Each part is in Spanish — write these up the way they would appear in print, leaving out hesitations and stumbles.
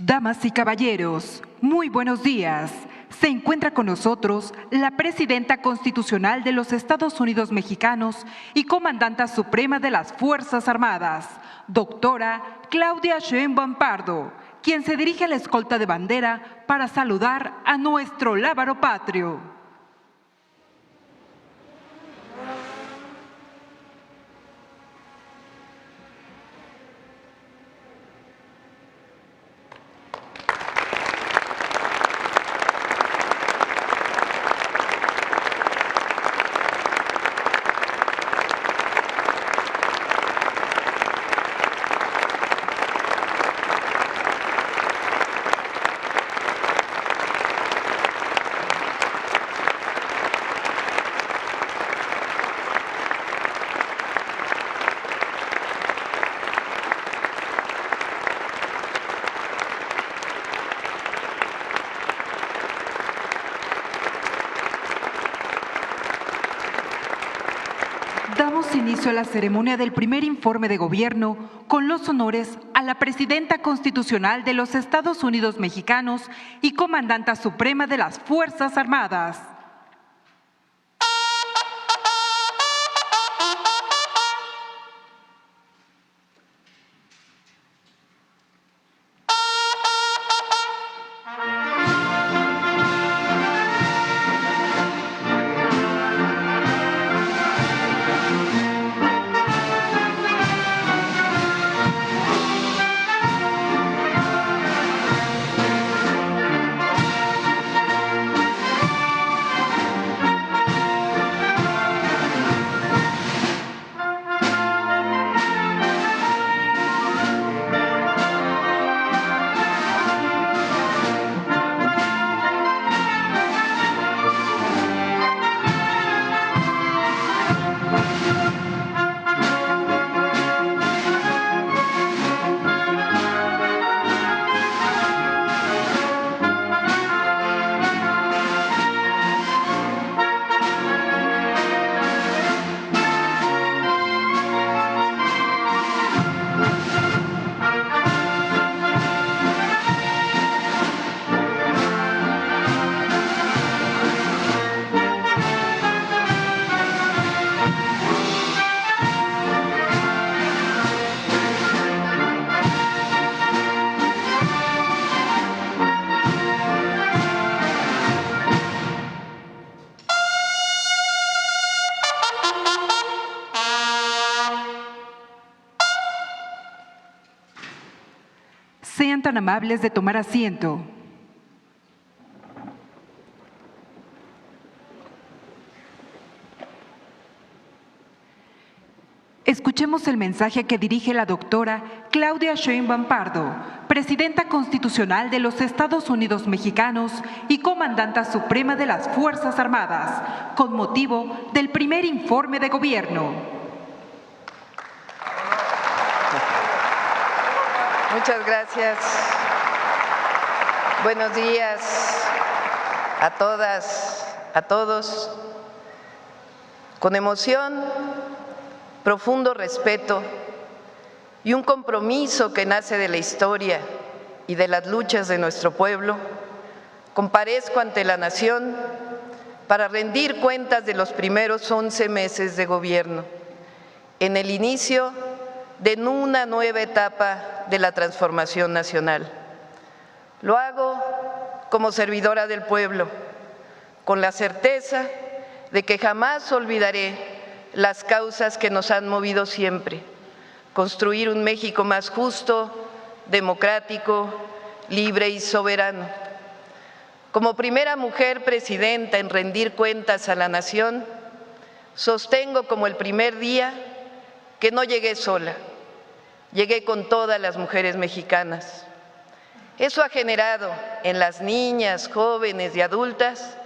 Damas y caballeros, muy buenos días. Se encuentra con nosotros la Presidenta Constitucional de los Estados Unidos Mexicanos y Comandanta Suprema de las Fuerzas Armadas, doctora Claudia Sheinbaum Pardo, quien se dirige a la escolta de bandera para saludar a nuestro lábaro patrio. Damos inicio a la ceremonia del primer informe de gobierno con los honores a la Presidenta Constitucional de los Estados Unidos Mexicanos y Comandanta Suprema de las Fuerzas Armadas. Sean tan amables de tomar asiento. Escuchemos el mensaje que dirige la doctora Claudia Sheinbaum Pardo, Presidenta Constitucional de los Estados Unidos Mexicanos y Comandanta Suprema de las Fuerzas Armadas, con motivo del primer informe de gobierno. Muchas gracias. Buenos días a todas, a todos. Con emoción, profundo respeto y un compromiso que nace de la historia y de las luchas de nuestro pueblo, comparezco ante la nación para rendir cuentas de los primeros 11 meses de gobierno, en el inicio de una nueva etapa de la transformación nacional. Lo hago como servidora del pueblo, con la certeza de que jamás olvidaré las causas que nos han movido siempre: construir un México más justo, democrático, libre y soberano. Como primera mujer presidenta en rendir cuentas a la nación, sostengo como el primer día que no llegué sola. Llegué con todas las mujeres mexicanas. Eso ha generado en las niñas, jóvenes y adultas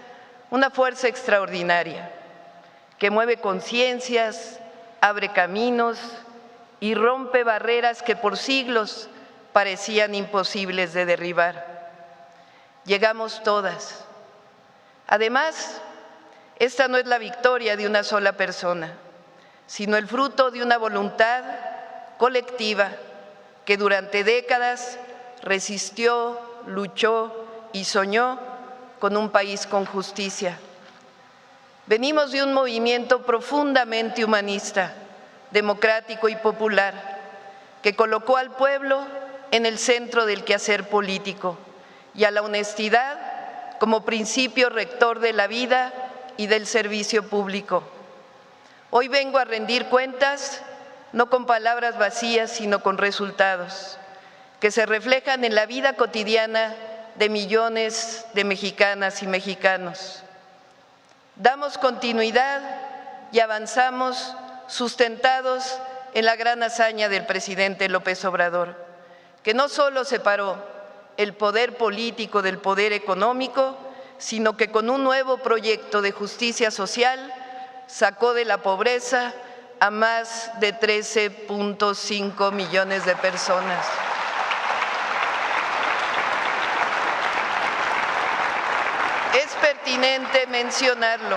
una fuerza extraordinaria que mueve conciencias, abre caminos y rompe barreras que por siglos parecían imposibles de derribar. Llegamos todas. Además, esta no es la victoria de una sola persona, sino el fruto de una voluntad colectiva que durante décadas resistió, luchó y soñó con un país con justicia. Venimos de un movimiento profundamente humanista, democrático y popular, que colocó al pueblo en el centro del quehacer político y a la honestidad como principio rector de la vida y del servicio público. Hoy vengo a rendir cuentas, no con palabras vacías, sino con resultados, que se reflejan en la vida cotidiana de millones de mexicanas y mexicanos. Damos continuidad y avanzamos sustentados en la gran hazaña del presidente López Obrador, que no solo separó el poder político del poder económico, sino que con un nuevo proyecto de justicia social sacó de la pobreza a más de 13.5 millones de personas. Es pertinente mencionarlo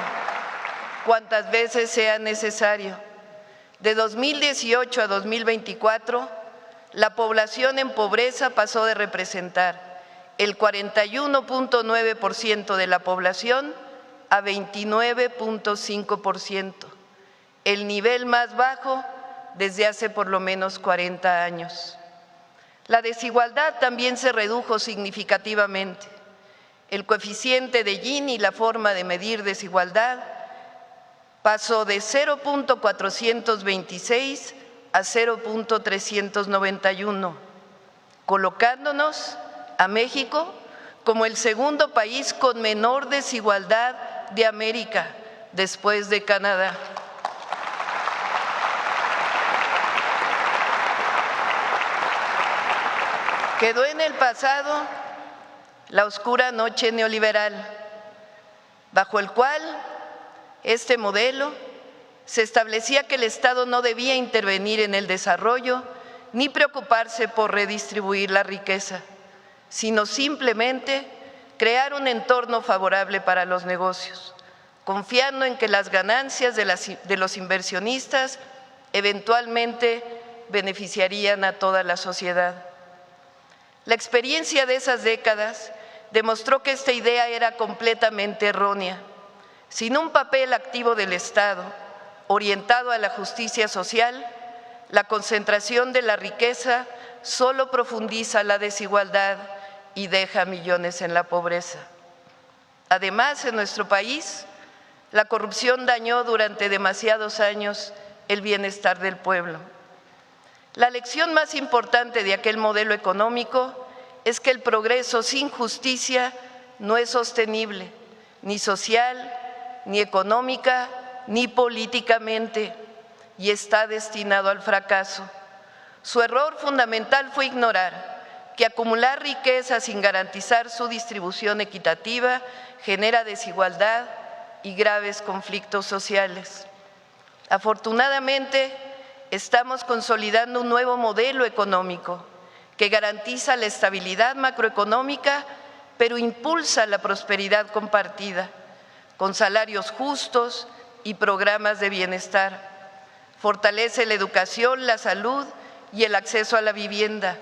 cuantas veces sea necesario. De 2018 a 2024, la población en pobreza pasó de representar el 41.9% de la población a 29.5%, el nivel más bajo desde hace por lo menos 40 años. La desigualdad también se redujo significativamente. El coeficiente de Gini, la forma de medir desigualdad, pasó de 0.426 a 0.391, colocándonos a México como el segundo país con menor desigualdad de América, después de Canadá. Quedó en el pasado la oscura noche neoliberal, bajo el cual este modelo se establecía que el Estado no debía intervenir en el desarrollo ni preocuparse por redistribuir la riqueza, sino simplemente crear un entorno favorable para los negocios, confiando en que las ganancias de los inversionistas eventualmente beneficiarían a toda la sociedad. La experiencia de esas décadas demostró que esta idea era completamente errónea. Sin un papel activo del Estado orientado a la justicia social, la concentración de la riqueza solo profundiza la desigualdad y deja a millones en la pobreza. Además, en nuestro país, la corrupción dañó durante demasiados años el bienestar del pueblo. La lección más importante de aquel modelo económico es que el progreso sin justicia no es sostenible, ni social, ni económica, ni políticamente, y está destinado al fracaso. Su error fundamental fue ignorar que acumular riqueza sin garantizar su distribución equitativa genera desigualdad y graves conflictos sociales. Afortunadamente, estamos consolidando un nuevo modelo económico que garantiza la estabilidad macroeconómica, pero impulsa la prosperidad compartida, con salarios justos y programas de bienestar. Fortalece la educación, la salud y el acceso a la vivienda.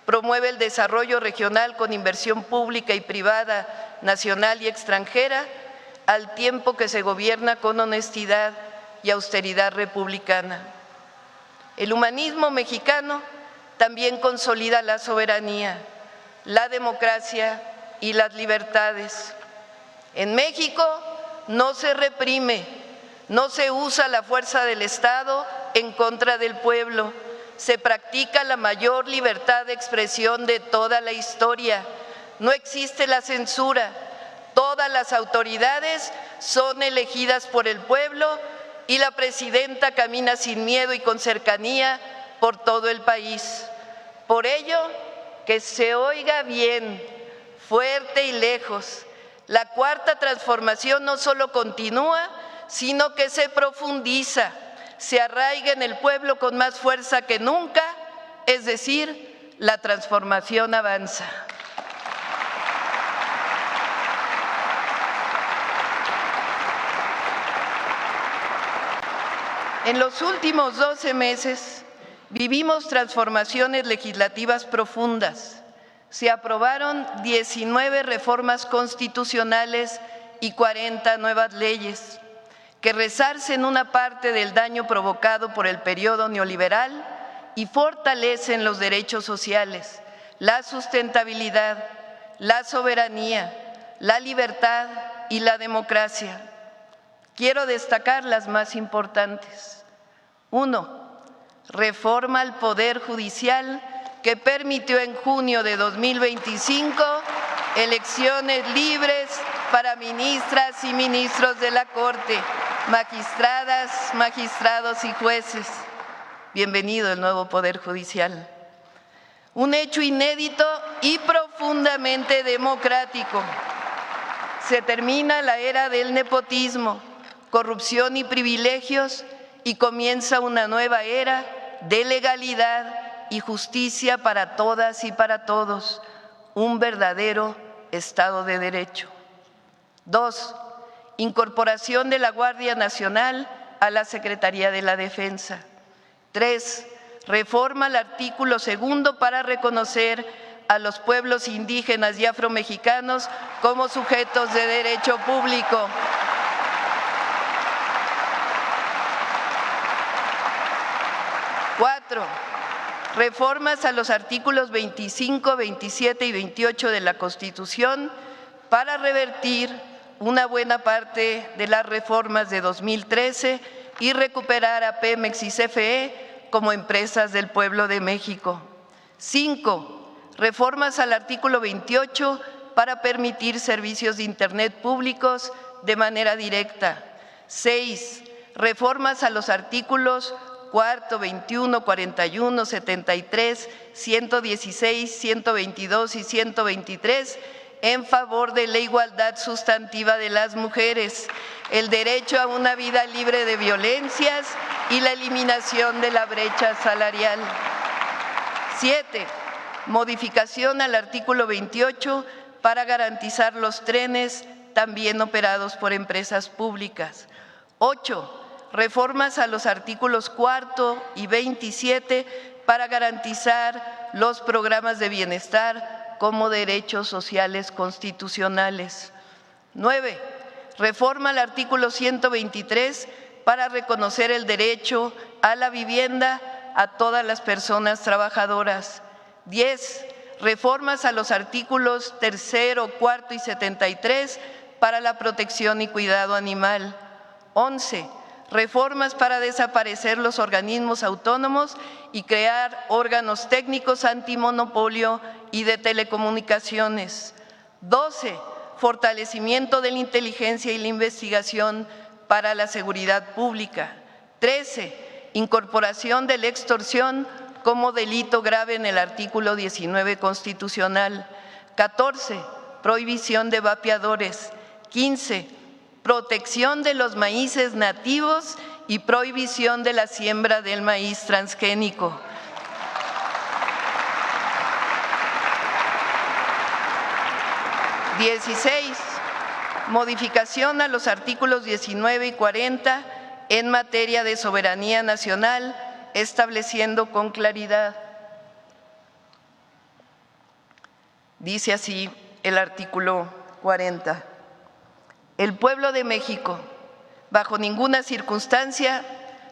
Promueve el desarrollo regional con inversión pública y privada, nacional y extranjera, al tiempo que se gobierna con honestidad y austeridad republicana. El humanismo mexicano también consolida la soberanía, la democracia y las libertades. En México no se reprime, no se usa la fuerza del Estado en contra del pueblo, se practica la mayor libertad de expresión de toda la historia, no existe la censura, todas las autoridades son elegidas por el pueblo y la presidenta camina sin miedo y con cercanía por todo el país. Por ello, que se oiga bien, fuerte y lejos, la cuarta transformación no solo continúa, sino que se profundiza, se arraiga en el pueblo con más fuerza que nunca, es decir, la transformación avanza. En los últimos 12 meses vivimos transformaciones legislativas profundas, se aprobaron 19 reformas constitucionales y 40 nuevas leyes que resarcen una parte del daño provocado por el periodo neoliberal y fortalecen los derechos sociales, la sustentabilidad, la soberanía, la libertad y la democracia. Quiero destacar las más importantes. 1. Reforma al Poder Judicial que permitió en junio de 2025 elecciones libres para ministras y ministros de la Corte, magistradas, magistrados y jueces. Bienvenido el nuevo Poder Judicial. Un hecho inédito y profundamente democrático. Se termina la era del nepotismo, corrupción y privilegios y comienza una nueva era de legalidad y justicia para todas y para todos, un verdadero Estado de Derecho. 2. Incorporación de la Guardia Nacional a la Secretaría de la Defensa. 3. Reforma al artículo 2 para reconocer a los pueblos indígenas y afromexicanos como sujetos de derecho público. 4. Reformas a los artículos 25, 27 y 28 de la Constitución para revertir una buena parte de las reformas de 2013 y recuperar a Pemex y CFE como empresas del pueblo de México. 5. Reformas al artículo 28 para permitir servicios de Internet públicos de manera directa. 6. Reformas a los artículos 4, 21, 41, 73, 116, 122 y 123 en favor de la igualdad sustantiva de las mujeres, el derecho a una vida libre de violencias y la eliminación de la brecha salarial. 7. Modificación al artículo 28 para garantizar los trenes también operados por empresas públicas. 8. Reformas a los artículos 4 y 27 para garantizar los programas de bienestar como derechos sociales constitucionales. 9. Reforma al artículo 123 para reconocer el derecho a la vivienda a todas las personas trabajadoras. 10. Reformas a los artículos 3, 4 y 73 para la protección y cuidado animal. 11. Reformas para desaparecer los organismos autónomos y crear órganos técnicos antimonopolio y de telecomunicaciones. 12. Fortalecimiento de la inteligencia y la investigación para la seguridad pública. 13. Incorporación de la extorsión como delito grave en el artículo 19 constitucional. 14. Prohibición de vapeadores. 15. Protección de los maíces nativos y prohibición de la siembra del maíz transgénico. 16. Modificación a los artículos 19 y 40 en materia de soberanía nacional, estableciendo con claridad. Dice así el artículo 40. El pueblo de México, bajo ninguna circunstancia,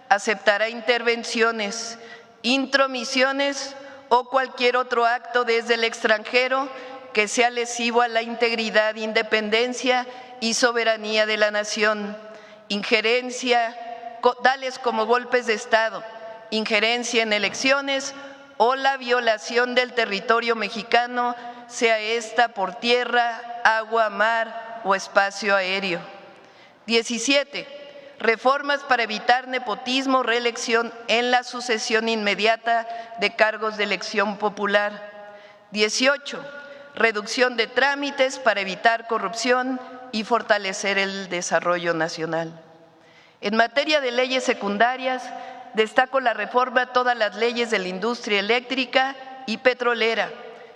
aceptará intervenciones, intromisiones o cualquier otro acto desde el extranjero que sea lesivo a la integridad, independencia y soberanía de la nación, injerencia, tales como golpes de Estado, injerencia en elecciones o la violación del territorio mexicano, sea esta por tierra, agua, mar o espacio aéreo. 17. Reformas para evitar nepotismo, reelección en la sucesión inmediata de cargos de elección popular. 18. Reducción de trámites para evitar corrupción y fortalecer el desarrollo nacional. En materia de leyes secundarias, destaco la reforma a todas las leyes de la industria eléctrica y petrolera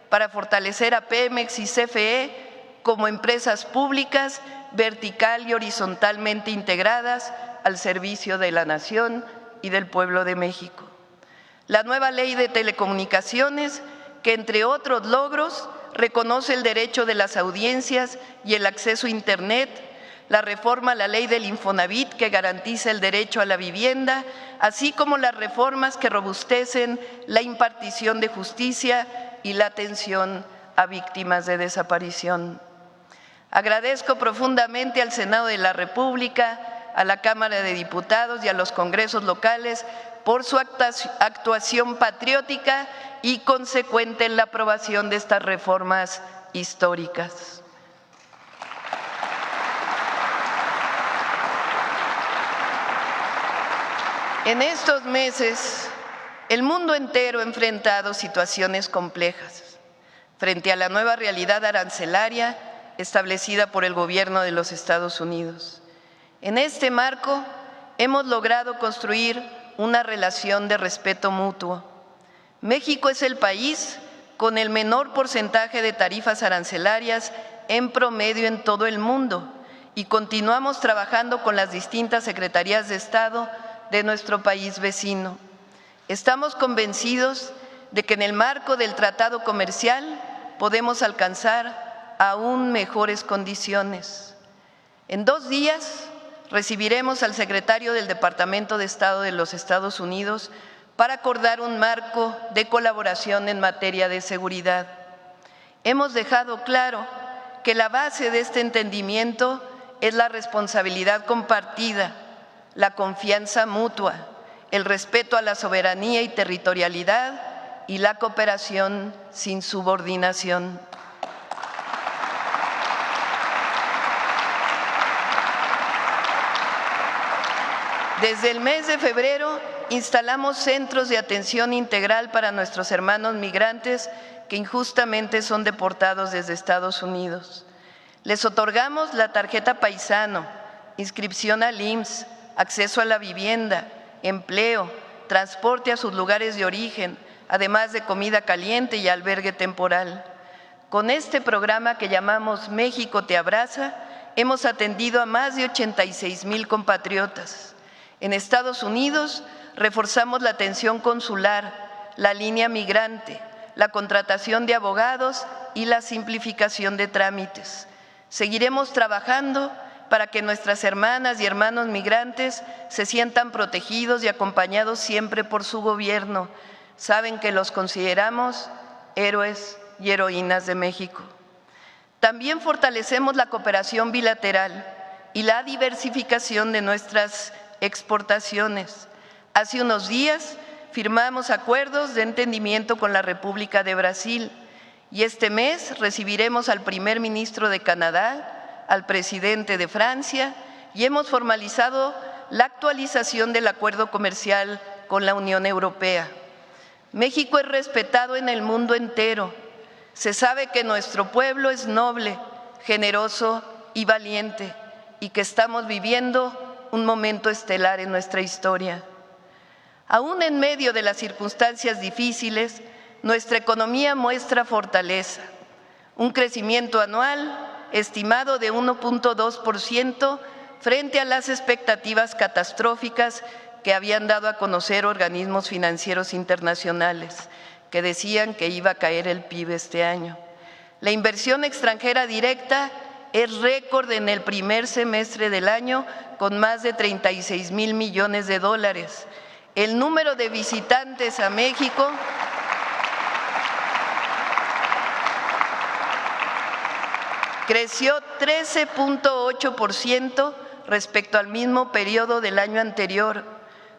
para fortalecer a Pemex y CFE como empresas públicas vertical y horizontalmente integradas al servicio de la nación y del pueblo de México. La nueva ley de telecomunicaciones que, entre otros logros, reconoce el derecho de las audiencias y el acceso a Internet, la reforma a la ley del Infonavit que garantiza el derecho a la vivienda, así como las reformas que robustecen la impartición de justicia y la atención a víctimas de desaparición. Agradezco profundamente al Senado de la República, a la Cámara de Diputados y a los congresos locales por su actuación patriótica y consecuente en la aprobación de estas reformas históricas. En estos meses, el mundo entero ha enfrentado situaciones complejas frente a la nueva realidad arancelaria establecida por el gobierno de los Estados Unidos. En este marco, hemos logrado construir una relación de respeto mutuo. México es el país con el menor porcentaje de tarifas arancelarias en promedio en todo el mundo y continuamos trabajando con las distintas secretarías de Estado de nuestro país vecino. Estamos convencidos de que en el marco del tratado comercial podemos alcanzar aún mejores condiciones. En 2 días recibiremos al secretario del Departamento de Estado de los Estados Unidos para acordar un marco de colaboración en materia de seguridad. Hemos dejado claro que la base de este entendimiento es la responsabilidad compartida, la confianza mutua, el respeto a la soberanía y territorialidad y la cooperación sin subordinación. Desde el mes de febrero instalamos centros de atención integral para nuestros hermanos migrantes que injustamente son deportados desde Estados Unidos. Les otorgamos la tarjeta paisano, inscripción al IMSS, acceso a la vivienda, empleo, transporte a sus lugares de origen, además de comida caliente y albergue temporal. Con este programa que llamamos México te abraza, hemos atendido a más de 86,000 compatriotas. En Estados Unidos reforzamos la atención consular, la línea migrante, la contratación de abogados y la simplificación de trámites. Seguiremos trabajando para que nuestras hermanas y hermanos migrantes se sientan protegidos y acompañados siempre por su gobierno. Saben que los consideramos héroes y heroínas de México. También fortalecemos la cooperación bilateral y la diversificación de nuestras exportaciones. Hace unos días firmamos acuerdos de entendimiento con la República de Brasil y este mes recibiremos al primer ministro de Canadá, al presidente de Francia y hemos formalizado la actualización del acuerdo comercial con la Unión Europea. México es respetado en el mundo entero. Se sabe que nuestro pueblo es noble, generoso y valiente y que estamos viviendo un momento estelar en nuestra historia. Aún en medio de las circunstancias difíciles, nuestra economía muestra fortaleza, un crecimiento anual estimado de 1.2% frente a las expectativas catastróficas que habían dado a conocer organismos financieros internacionales, que decían que iba a caer el PIB este año. La inversión extranjera directa es récord en el primer semestre del año, con más de 36,000 millones de dólares. El número de visitantes a México creció 13.8% respecto al mismo periodo del año anterior.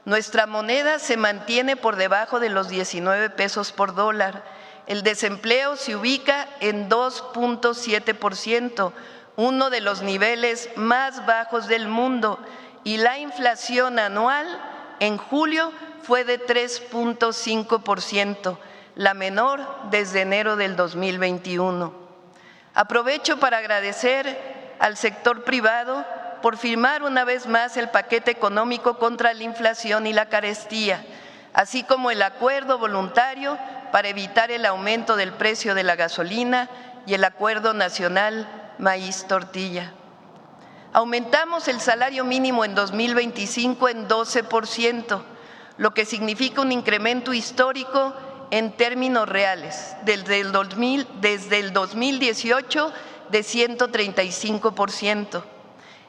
Nuestra moneda se mantiene por debajo de los 19 pesos por dólar. El desempleo se ubica en 2.7%, uno de los niveles más bajos del mundo, y la inflación anual en julio fue de 3.5%, la menor desde enero del 2021. Aprovecho para agradecer al sector privado por firmar una vez más el paquete económico contra la inflación y la carestía, así como el acuerdo voluntario para evitar el aumento del precio de la gasolina y el acuerdo nacional maíz-tortilla. Aumentamos el salario mínimo en 2025 en 12%, lo que significa un incremento histórico en términos reales, desde el 2018 de 135%.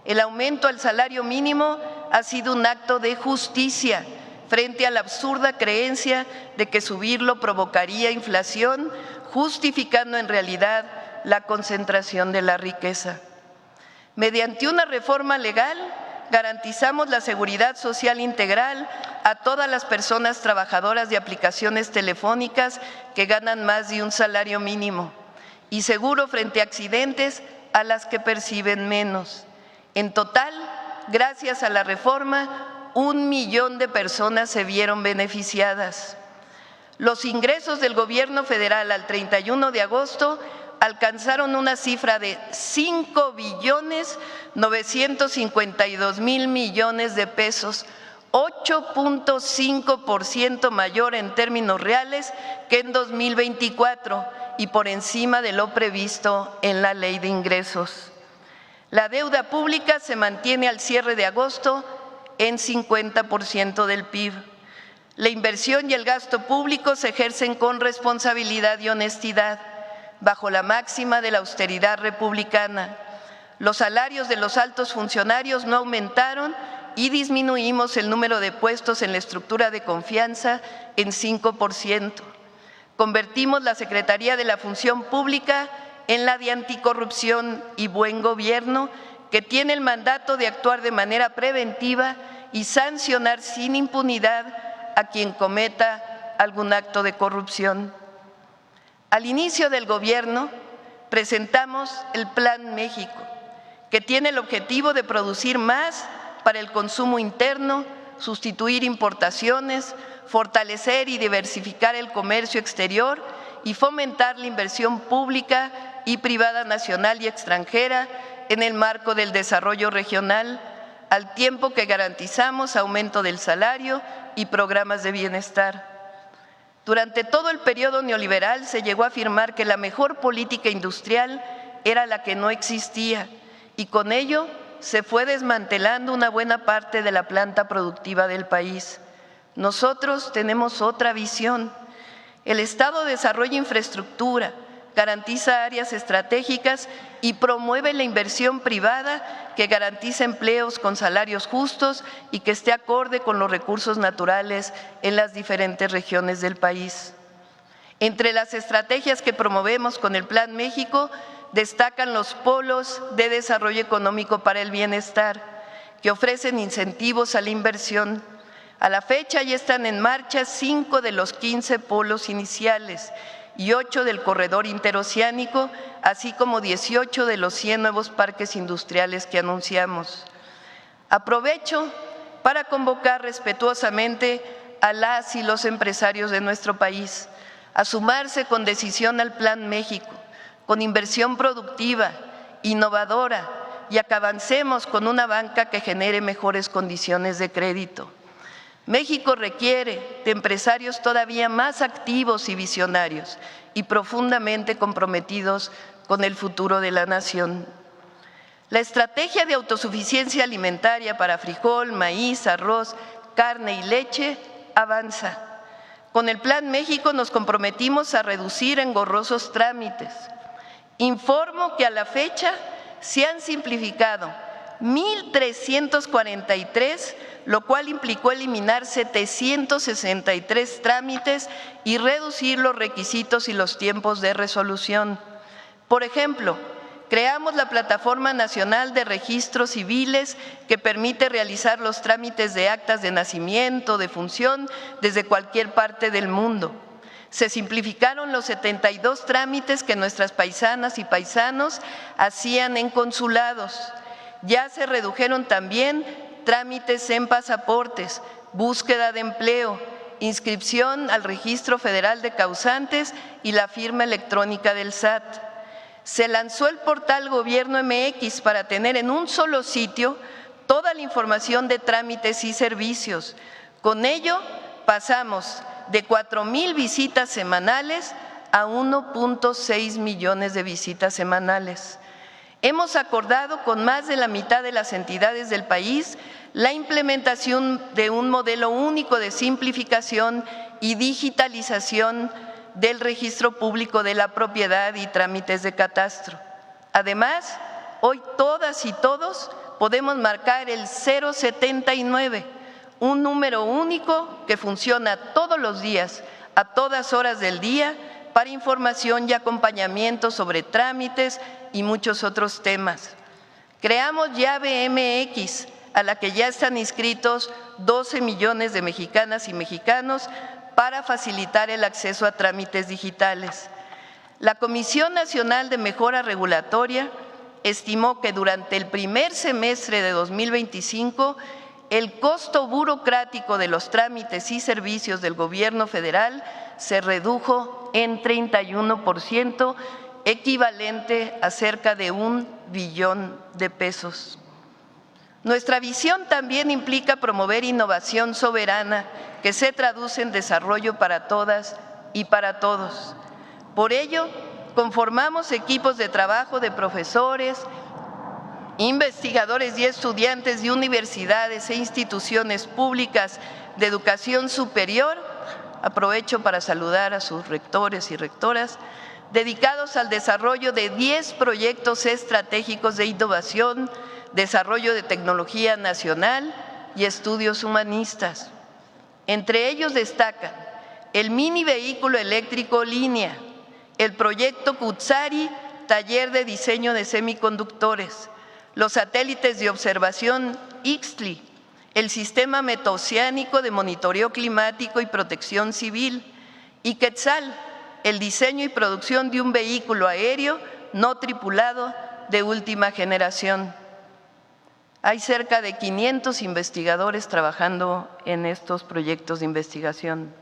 El aumento al salario mínimo ha sido un acto de justicia frente a la absurda creencia de que subirlo provocaría inflación, justificando en realidad la concentración de la riqueza. Mediante una reforma legal, garantizamos la seguridad social integral a todas las personas trabajadoras de aplicaciones telefónicas que ganan más de un salario mínimo y seguro frente a accidentes a las que perciben menos. En total, gracias a la reforma, 1 millón de personas se vieron beneficiadas. Los ingresos del Gobierno federal al 31 de agosto alcanzaron una cifra de 5.952.000 millones de pesos, 8.5% mayor en términos reales que en 2024 y por encima de lo previsto en la Ley de Ingresos. La deuda pública se mantiene al cierre de agosto en 50% del PIB. La inversión y el gasto público se ejercen con responsabilidad y honestidad, bajo la máxima de la austeridad republicana. Los salarios de los altos funcionarios no aumentaron y disminuimos el número de puestos en la estructura de confianza en 5%. Convertimos la Secretaría de la Función Pública en la de Anticorrupción y Buen Gobierno, que tiene el mandato de actuar de manera preventiva y sancionar sin impunidad a quien cometa algún acto de corrupción. Al inicio del gobierno presentamos el Plan México, que tiene el objetivo de producir más para el consumo interno, sustituir importaciones, fortalecer y diversificar el comercio exterior y fomentar la inversión pública y privada nacional y extranjera en el marco del desarrollo regional, al tiempo que garantizamos aumento del salario y programas de bienestar. Durante todo el periodo neoliberal se llegó a afirmar que la mejor política industrial era la que no existía y con ello se fue desmantelando una buena parte de la planta productiva del país. Nosotros tenemos otra visión. El Estado desarrolla infraestructura, garantiza áreas estratégicas y promueve la inversión privada que garantiza empleos con salarios justos y que esté acorde con los recursos naturales en las diferentes regiones del país. Entre las estrategias que promovemos con el Plan México destacan los polos de desarrollo económico para el bienestar, que ofrecen incentivos a la inversión. A la fecha ya están en marcha 5 de los 15 polos iniciales y 8 del corredor interoceánico, así como 18 de los 100 nuevos parques industriales que anunciamos. Aprovecho para convocar respetuosamente a las y los empresarios de nuestro país a sumarse con decisión al Plan México, con inversión productiva, innovadora y a que avancemos con una banca que genere mejores condiciones de crédito. México requiere de empresarios todavía más activos y visionarios y profundamente comprometidos con el futuro de la nación. La estrategia de autosuficiencia alimentaria para frijol, maíz, arroz, carne y leche avanza. Con el Plan México nos comprometimos a reducir engorrosos trámites. Informo que a la fecha se han simplificado 1.343, lo cual implicó eliminar 763 trámites y reducir los requisitos y los tiempos de resolución. Por ejemplo, creamos la Plataforma Nacional de Registros Civiles que permite realizar los trámites de actas de nacimiento, de función, desde cualquier parte del mundo. Se simplificaron los 72 trámites que nuestras paisanas y paisanos hacían en consulados. Ya se redujeron también trámites en pasaportes, búsqueda de empleo, inscripción al Registro Federal de Causantes y la firma electrónica del SAT. Se lanzó el portal Gobierno MX para tener en un solo sitio toda la información de trámites y servicios. Con ello pasamos de 4,000 visitas semanales a 1.6 millones de visitas semanales. Hemos acordado con más de la mitad de las entidades del país la implementación de un modelo único de simplificación y digitalización del registro público de la propiedad y trámites de catastro. Además, hoy todas y todos podemos marcar el 079, un número único que funciona todos los días, a todas horas del día, para información y acompañamiento sobre trámites y muchos otros temas. Creamos Llave MX, a la que ya están inscritos 12 millones de mexicanas y mexicanos para facilitar el acceso a trámites digitales. La Comisión Nacional de Mejora Regulatoria estimó que durante el primer semestre de 2025 el costo burocrático de los trámites y servicios del Gobierno federal se redujo en 31%, equivalente a cerca de 1 billón de pesos. Nuestra visión también implica promover innovación soberana que se traduce en desarrollo para todas y para todos. Por ello, conformamos equipos de trabajo de profesores, investigadores y estudiantes de universidades e instituciones públicas de educación superior, aprovecho para saludar a sus rectores y rectoras, dedicados al desarrollo de 10 proyectos estratégicos de innovación, desarrollo de tecnología nacional y estudios humanistas. Entre ellos destacan el mini vehículo eléctrico Línea, el proyecto Cutzari, taller de diseño de semiconductores, los satélites de observación Ixtli, el sistema metaoceánico de monitoreo climático y protección civil, y Quetzal, el diseño y producción de un vehículo aéreo no tripulado de última generación. Hay cerca de 500 investigadores trabajando en estos proyectos de investigación.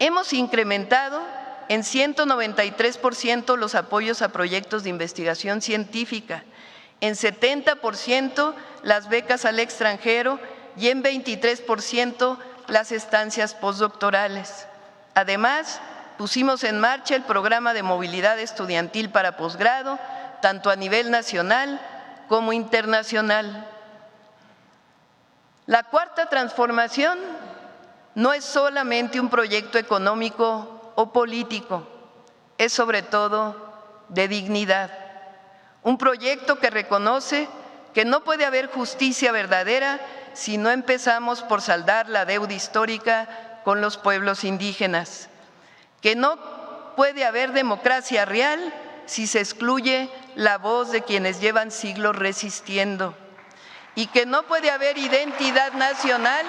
Hemos incrementado en 193% los apoyos a proyectos de investigación científica, en 70% las becas al extranjero y en 23% las estancias postdoctorales. Además, pusimos en marcha el programa de movilidad estudiantil para posgrado, tanto a nivel nacional como internacional. La cuarta transformación no es solamente un proyecto económico o político, es sobre todo de dignidad. Un proyecto que reconoce que no puede haber justicia verdadera si no empezamos por saldar la deuda histórica con los pueblos indígenas, que no puede haber democracia real si se excluye la voz de quienes llevan siglos resistiendo, y que no puede haber identidad nacional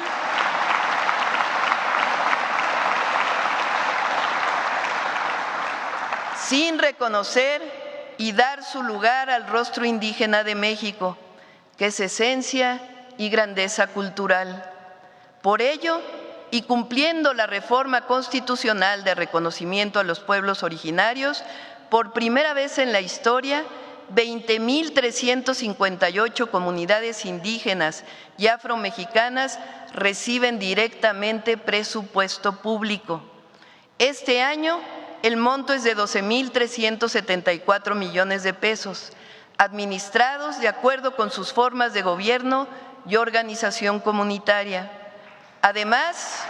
sin reconocer y dar su lugar al rostro indígena de México, que es esencia y grandeza cultural. Por ello, y cumpliendo la reforma constitucional de reconocimiento a los pueblos originarios, por primera vez en la historia, 20.358 comunidades indígenas y afromexicanas reciben directamente presupuesto público. Este año, el monto es de 12.374 millones de pesos, administrados de acuerdo con sus formas de gobierno y organización comunitaria. Además,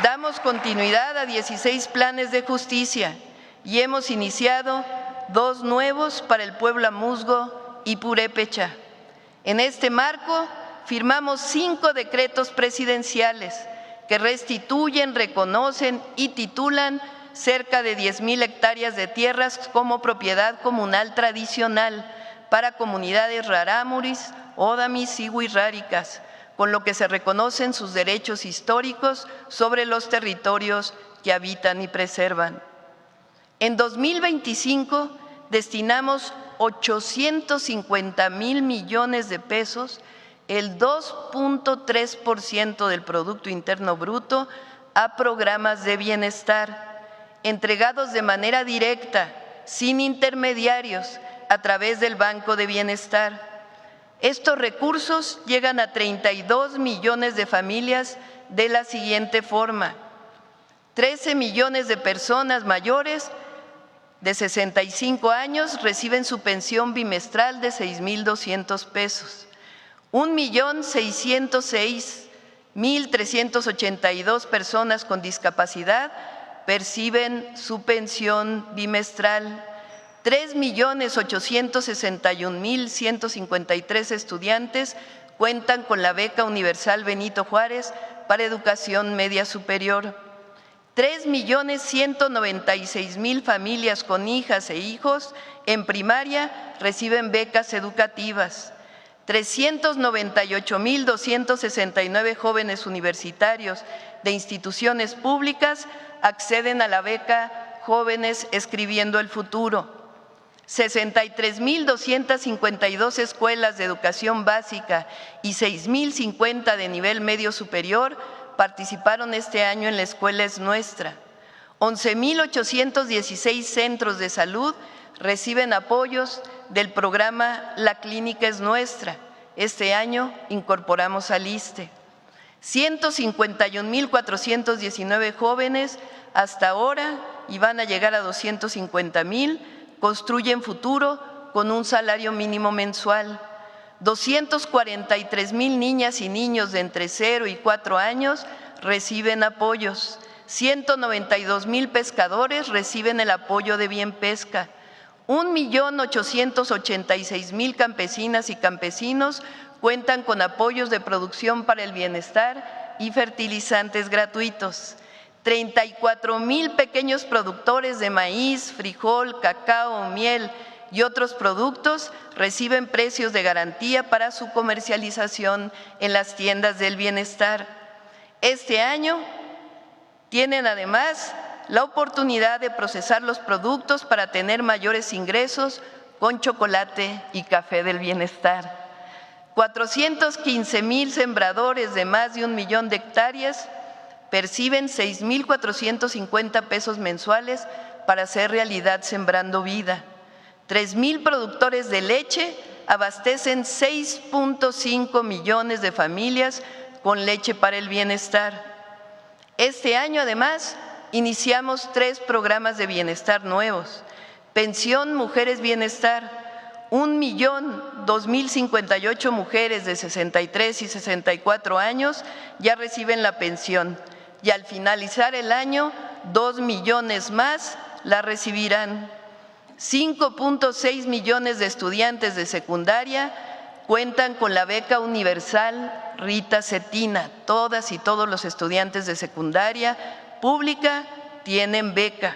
damos continuidad a 16 planes de justicia y hemos iniciado 2 nuevos para el pueblo Amuzgo y Purépecha. En este marco, firmamos 5 decretos presidenciales que restituyen, reconocen y titulan cerca de 10,000 hectáreas de tierras como propiedad comunal tradicional para comunidades rarámuris, ódamis y huirráricas, con lo que se reconocen sus derechos históricos sobre los territorios que habitan y preservan. En 2025 destinamos 850,000 millones de pesos, el 2.3% del Producto Interno Bruto, a programas de bienestar, entregados de manera directa, sin intermediarios, a través del Banco de Bienestar. Estos recursos llegan a 32 millones de familias de la siguiente forma: 13 millones de personas mayores de 65 años reciben su pensión bimestral de 6,200 pesos. 1.606.382 personas con discapacidad perciben su pensión bimestral. 3.861.153 estudiantes cuentan con la beca universal Benito Juárez para educación media superior. 3.196.000 familias con hijas e hijos en primaria reciben becas educativas. 398.269 jóvenes universitarios de instituciones públicas acceden a la beca Jóvenes Escribiendo el Futuro. 63.252 escuelas de educación básica y 6.050 de nivel medio superior participaron este año en La Escuela es Nuestra. 11.816 centros de salud reciben apoyos del programa La Clínica es Nuestra. Este año incorporamos al ISSSTE. 151.419 jóvenes hasta ahora, y van a llegar a 250.000, construyen futuro con un salario mínimo mensual. 243.000 niñas y niños de entre 0 y 4 años reciben apoyos. 192.000 pescadores reciben el apoyo de Bien Pesca. 1.886.000 campesinas y campesinos cuentan con apoyos de producción para el bienestar y fertilizantes gratuitos. 34.000 pequeños productores de maíz, frijol, cacao, miel y otros productos reciben precios de garantía para su comercialización en las tiendas del bienestar. Este año tienen además la oportunidad de procesar los productos para tener mayores ingresos con chocolate y café del bienestar. 415.000 sembradores de más de 1 millón de hectáreas perciben 6.450 pesos mensuales para hacer realidad Sembrando Vida. 3.000 productores de leche abastecen 6.5 millones de familias con leche para el bienestar. Este año, además, iniciamos 3 programas de bienestar nuevos. Pensión Mujeres Bienestar. 1.002.058 mujeres de 63 y 64 años ya reciben la pensión y al finalizar el año 2 millones más la recibirán. 5.6 millones de estudiantes de secundaria cuentan con la beca universal Rita Cetina. Todas y todos los estudiantes de secundaria pública tienen beca.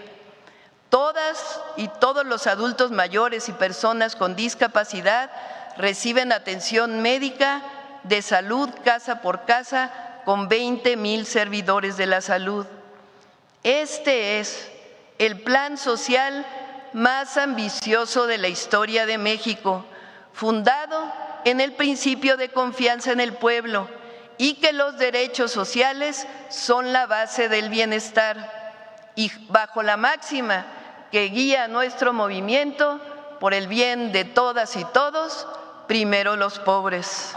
Todas y todos los adultos mayores y personas con discapacidad reciben atención médica de salud casa por casa con 20.000 servidores de la salud. Este es el plan social más ambicioso de la historia de México, fundado en el principio de confianza en el pueblo y que los derechos sociales son la base del bienestar, y bajo la máxima que guía nuestro movimiento: por el bien de todas y todos, primero los pobres.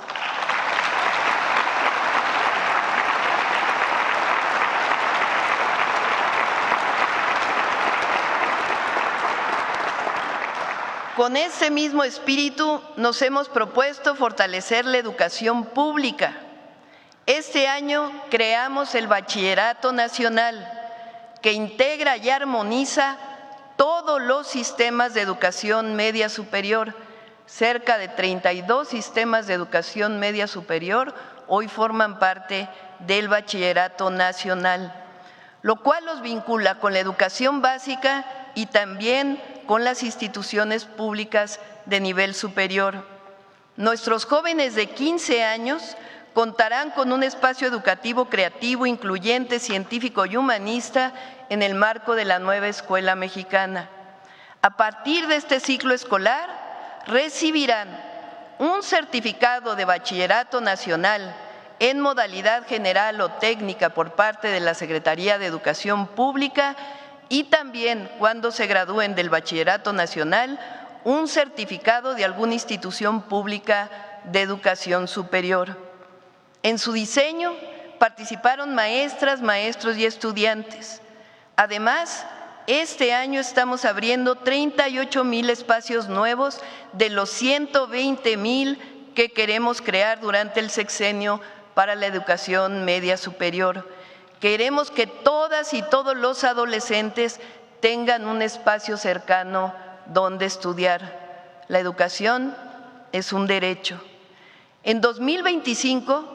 Con ese mismo espíritu nos hemos propuesto fortalecer la educación pública. Este año creamos el Bachillerato Nacional, que integra y armoniza todos los sistemas de educación media superior. Cerca de 32 sistemas de educación media superior hoy forman parte del Bachillerato Nacional, lo cual los vincula con la educación básica y también con las instituciones públicas de nivel superior. Nuestros jóvenes de 15 años contarán con un espacio educativo creativo, incluyente, científico y humanista en el marco de la nueva escuela mexicana. A partir de este ciclo escolar, recibirán un certificado de bachillerato nacional en modalidad general o técnica por parte de la Secretaría de Educación Pública y también, cuando se gradúen del bachillerato nacional, un certificado de alguna institución pública de educación superior. En su diseño participaron maestras, maestros y estudiantes. Además, este año estamos abriendo 38,000 espacios nuevos de los 120,000 que queremos crear durante el sexenio para la educación media superior. Queremos que todas y todos los adolescentes tengan un espacio cercano donde estudiar. La educación es un derecho. En 2025,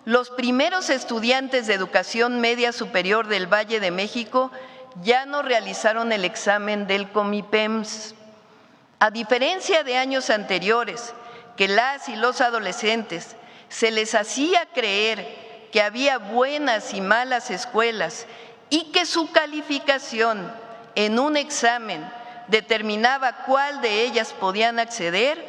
los primeros estudiantes de educación media superior del Valle de México ya no realizaron el examen del Comipems. A diferencia de años anteriores, que las y los adolescentes se les hacía creer que había buenas y malas escuelas y que su calificación en un examen determinaba cuál de ellas podían acceder,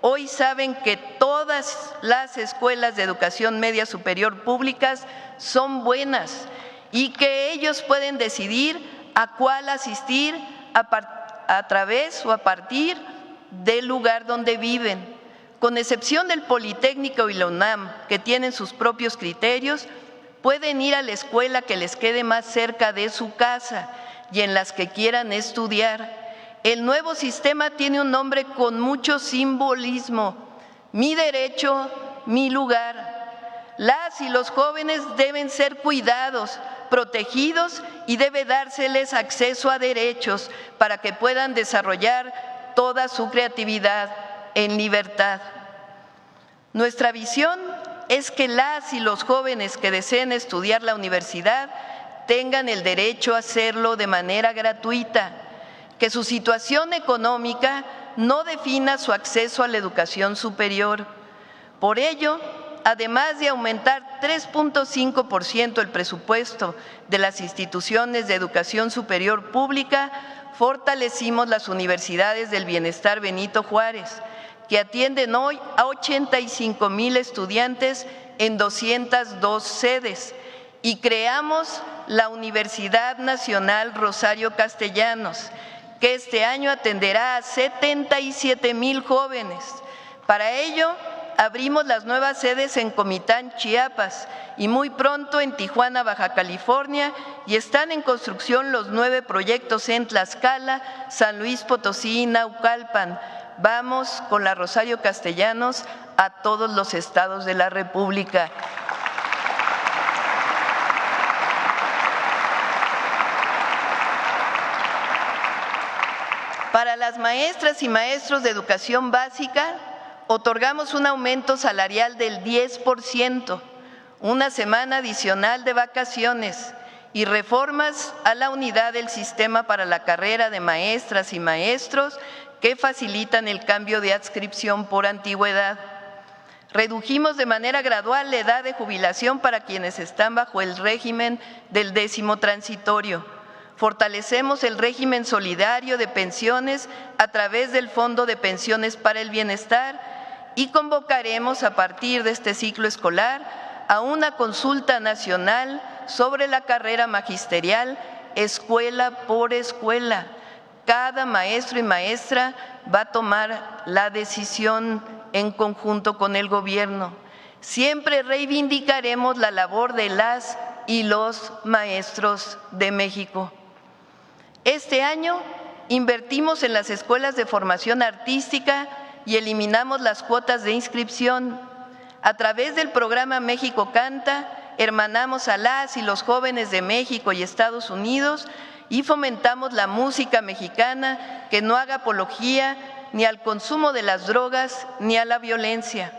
hoy saben que todas las escuelas de educación media superior públicas son buenas y que ellos pueden decidir a cuál asistir a través o a partir del lugar donde viven. Con excepción del Politécnico y la UNAM, que tienen sus propios criterios, pueden ir a la escuela que les quede más cerca de su casa y en las que quieran estudiar. El nuevo sistema tiene un nombre con mucho simbolismo: mi derecho, mi lugar. Las y los jóvenes deben ser cuidados, protegidos y debe dárseles acceso a derechos para que puedan desarrollar toda su creatividad en libertad. Nuestra visión es que las y los jóvenes que deseen estudiar la universidad tengan el derecho a hacerlo de manera gratuita, que su situación económica no defina su acceso a la educación superior. Por ello, además de aumentar 3.5% el presupuesto de las instituciones de educación superior pública, fortalecimos las universidades del Bienestar Benito Juárez, que atienden hoy a 85,000 estudiantes en 202 sedes, y creamos la Universidad Nacional Rosario Castellanos, que este año atenderá a 77,000 jóvenes. Para ello, abrimos las nuevas sedes en Comitán, Chiapas, y muy pronto en Tijuana, Baja California, y están en construcción los 9 proyectos en Tlaxcala, San Luis Potosí y Naucalpan. Vamos con la Rosario Castellanos a todos los estados de la República. Para las maestras y maestros de educación básica, otorgamos un aumento salarial del 10%, una semana adicional de vacaciones y reformas a la unidad del sistema para la carrera de maestras y maestros que facilitan el cambio de adscripción por antigüedad. Redujimos de manera gradual la edad de jubilación para quienes están bajo el régimen del 10º transitorio. Fortalecemos el régimen solidario de pensiones a través del Fondo de Pensiones para el Bienestar y convocaremos a partir de este ciclo escolar a una consulta nacional sobre la carrera magisterial, escuela por escuela. Cada maestro y maestra va a tomar la decisión en conjunto con el gobierno. Siempre reivindicaremos la labor de las y los maestros de México. Este año invertimos en las escuelas de formación artística y eliminamos las cuotas de inscripción. A través del programa México Canta, hermanamos a las y los jóvenes de México y Estados Unidos y fomentamos la música mexicana que no haga apología ni al consumo de las drogas ni a la violencia.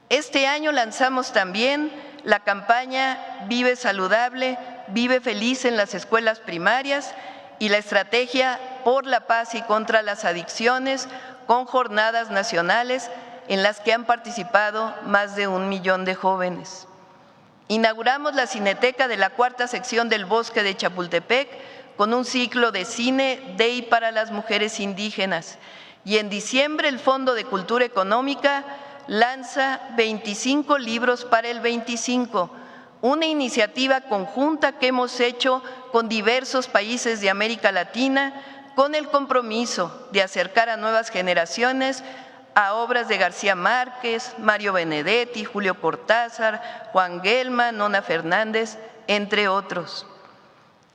Este año lanzamos también la campaña Vive Saludable, Vive Feliz en las escuelas primarias y la estrategia por la paz y contra las adicciones con jornadas nacionales en las que han participado más de 1 millón de jóvenes. Inauguramos la Cineteca de la 4ª sección del Bosque de Chapultepec con un ciclo de cine de y para las mujeres indígenas. Y en diciembre el Fondo de Cultura Económica lanza 25 libros para el 25, una iniciativa conjunta que hemos hecho con diversos países de América Latina con el compromiso de acercar a nuevas generaciones a obras de García Márquez, Mario Benedetti, Julio Cortázar, Juan Gelman, Nona Fernández, entre otros.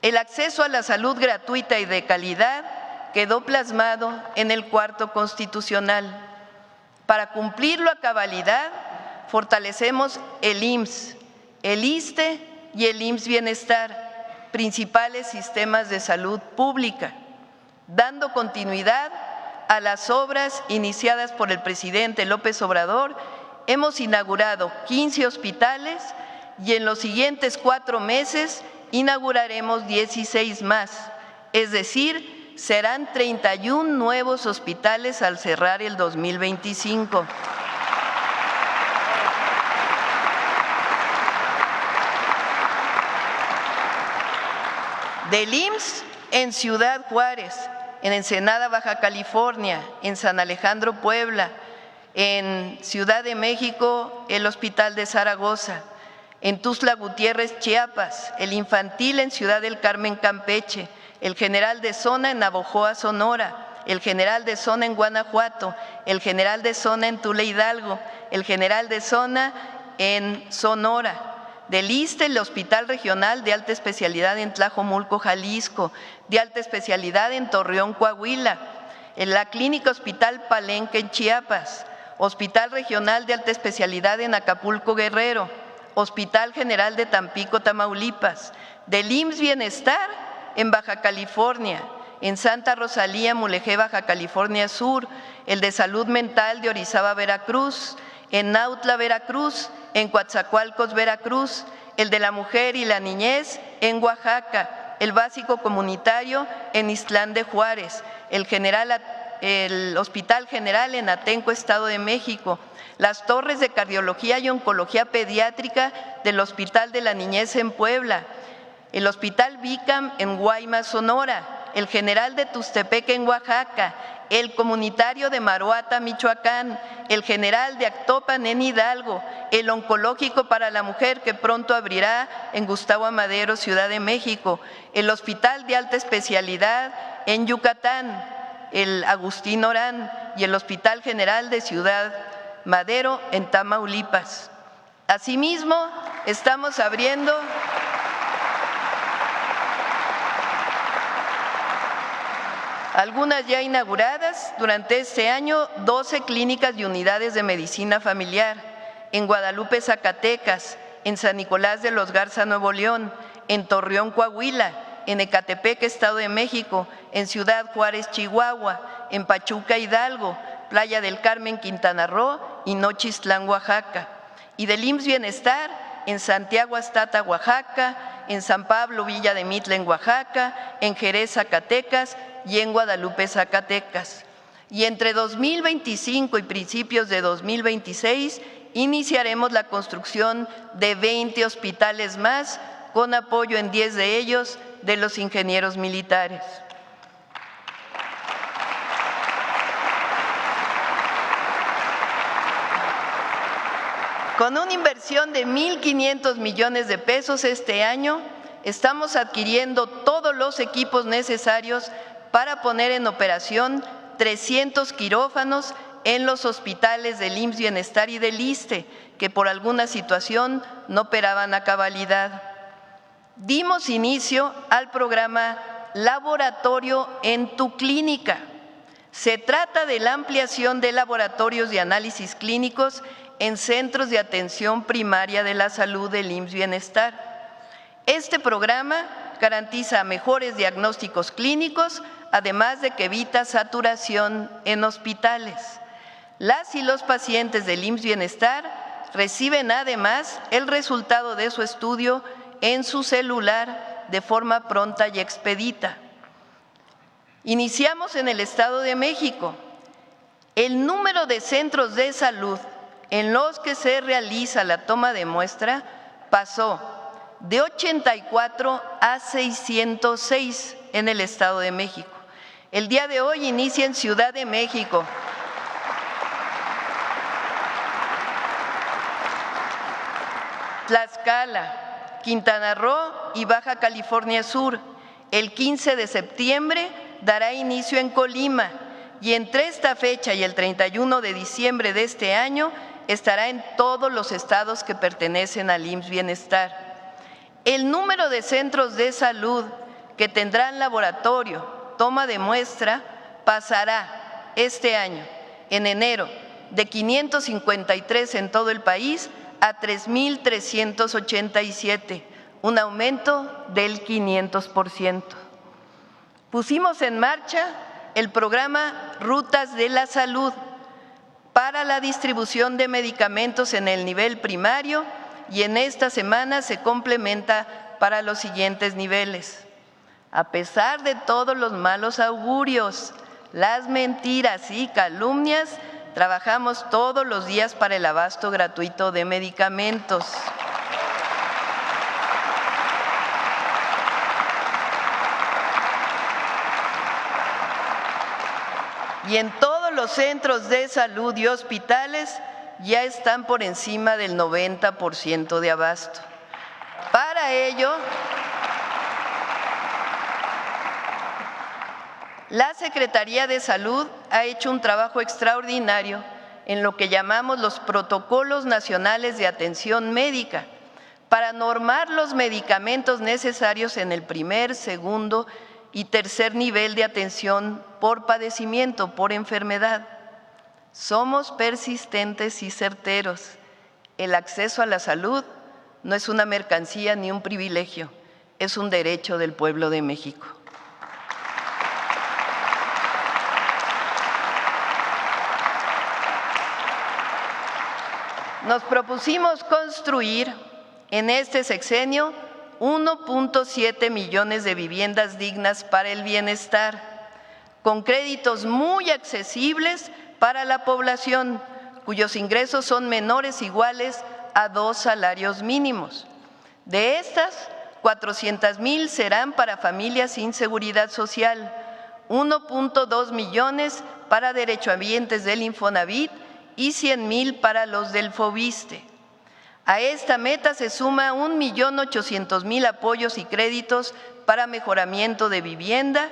El acceso a la salud gratuita y de calidad quedó plasmado en el 4º constitucional. Para cumplirlo a cabalidad, fortalecemos el IMSS, el ISSSTE y el IMSS Bienestar, principales sistemas de salud pública, dando continuidad a las obras iniciadas por el presidente López Obrador. Hemos inaugurado 15 hospitales y en los siguientes 4 meses inauguraremos 16 más, es decir, serán 31 nuevos hospitales al cerrar el 2025. Del IMSS en Ciudad Juárez, en Ensenada, Baja California, en San Alejandro, Puebla, en Ciudad de México, el Hospital de Zaragoza, en Tuxtla Gutiérrez, Chiapas, el infantil en Ciudad del Carmen, Campeche, el general de zona en Navojoa, Sonora, el general de zona en Guanajuato, el general de zona en Tula, Hidalgo, el general de zona en Sonora. Del ISSSTE, el Hospital Regional de Alta Especialidad en Tlajomulco, Jalisco, de Alta Especialidad en Torreón, Coahuila, en la Clínica Hospital Palenque en Chiapas, Hospital Regional de Alta Especialidad en Acapulco, Guerrero, Hospital General de Tampico, Tamaulipas, del IMSS Bienestar en Baja California, en Santa Rosalía, Mulegé, Baja California Sur, el de Salud Mental de Orizaba, Veracruz, en Nautla, Veracruz, en Coatzacoalcos, Veracruz, el de la Mujer y la Niñez en Oaxaca, el Básico Comunitario en Ixtlán de Juárez, el Hospital General en Atenco, Estado de México, las torres de Cardiología y Oncología Pediátrica del Hospital de la Niñez en Puebla, el Hospital Bicam en Guaymas, Sonora, el General de Tuxtepec en Oaxaca, el Comunitario de Maruata, Michoacán, el General de Actopan en Hidalgo, el Oncológico para la Mujer que pronto abrirá en Gustavo Amadero, Ciudad de México, el Hospital de Alta Especialidad en Yucatán, el Agustín Orán y el Hospital General de Ciudad Madero en Tamaulipas. Asimismo, estamos abriendo algunas ya inauguradas durante este año, 12 clínicas y unidades de medicina familiar en Guadalupe, Zacatecas, en San Nicolás de los Garza, Nuevo León, en Torreón, Coahuila, en Ecatepec, Estado de México, en Ciudad Juárez, Chihuahua, en Pachuca, Hidalgo, Playa del Carmen, Quintana Roo y Nochistlán, Oaxaca. Y del IMSS Bienestar en Santiago Astata, Oaxaca, en San Pablo, Villa de Mitla, en Oaxaca, en Jerez, Zacatecas y en Guadalupe, Zacatecas. Y entre 2025 y principios de 2026 iniciaremos la construcción de 20 hospitales más, con apoyo en 10 de ellos de los ingenieros militares. Con una inversión de 1.500 millones de pesos este año, estamos adquiriendo todos los equipos necesarios para poner en operación 300 quirófanos en los hospitales del IMSS Bienestar y del ISSSTE, que por alguna situación no operaban a cabalidad. Dimos inicio al programa Laboratorio en tu Clínica. Se trata de la ampliación de laboratorios de análisis clínicos en centros de atención primaria de la salud del IMSS Bienestar. Este programa garantiza mejores diagnósticos clínicos, además de que evita saturación en hospitales. Las y los pacientes del IMSS Bienestar reciben además el resultado de su estudio en su celular de forma pronta y expedita. Iniciamos en el Estado de México. El número de centros de salud en los que se realiza la toma de muestra pasó de 84 a 606 en el Estado de México. El día de hoy inicia en Ciudad de México. Tlaxcala, Quintana Roo y Baja California Sur. El 15 de septiembre dará inicio en Colima y entre esta fecha y el 31 de diciembre de este año estará en todos los estados que pertenecen al IMSS Bienestar. El número de centros de salud que tendrán laboratorio, toma de muestra, pasará este año, en enero, de 553 en todo el país a 3,387, un aumento del 500%. Pusimos en marcha el programa Rutas de la Salud para la distribución de medicamentos en el nivel primario y en esta semana se complementa para los siguientes niveles. A pesar de todos los malos augurios, las mentiras y calumnias, trabajamos todos los días para el abasto gratuito de medicamentos. Y en todos los centros de salud y hospitales ya están por encima del 90% de abasto. Para ello, la Secretaría de Salud ha hecho un trabajo extraordinario en lo que llamamos los protocolos nacionales de atención médica para normar los medicamentos necesarios en el primer, segundo y tercer nivel de atención por padecimiento, por enfermedad. Somos persistentes y certeros. El acceso a la salud no es una mercancía ni un privilegio, es un derecho del pueblo de México. Nos propusimos construir en este sexenio 1.7 millones de viviendas dignas para el bienestar, con créditos muy accesibles para la población, cuyos ingresos son menores o iguales a 2 salarios mínimos. De estas, 400,000 serán para familias sin seguridad social, 1.2 millones para derechohabientes del Infonavit y 100,000 para los del Fobiste. A esta meta se suma 1,800,000 apoyos y créditos para mejoramiento de vivienda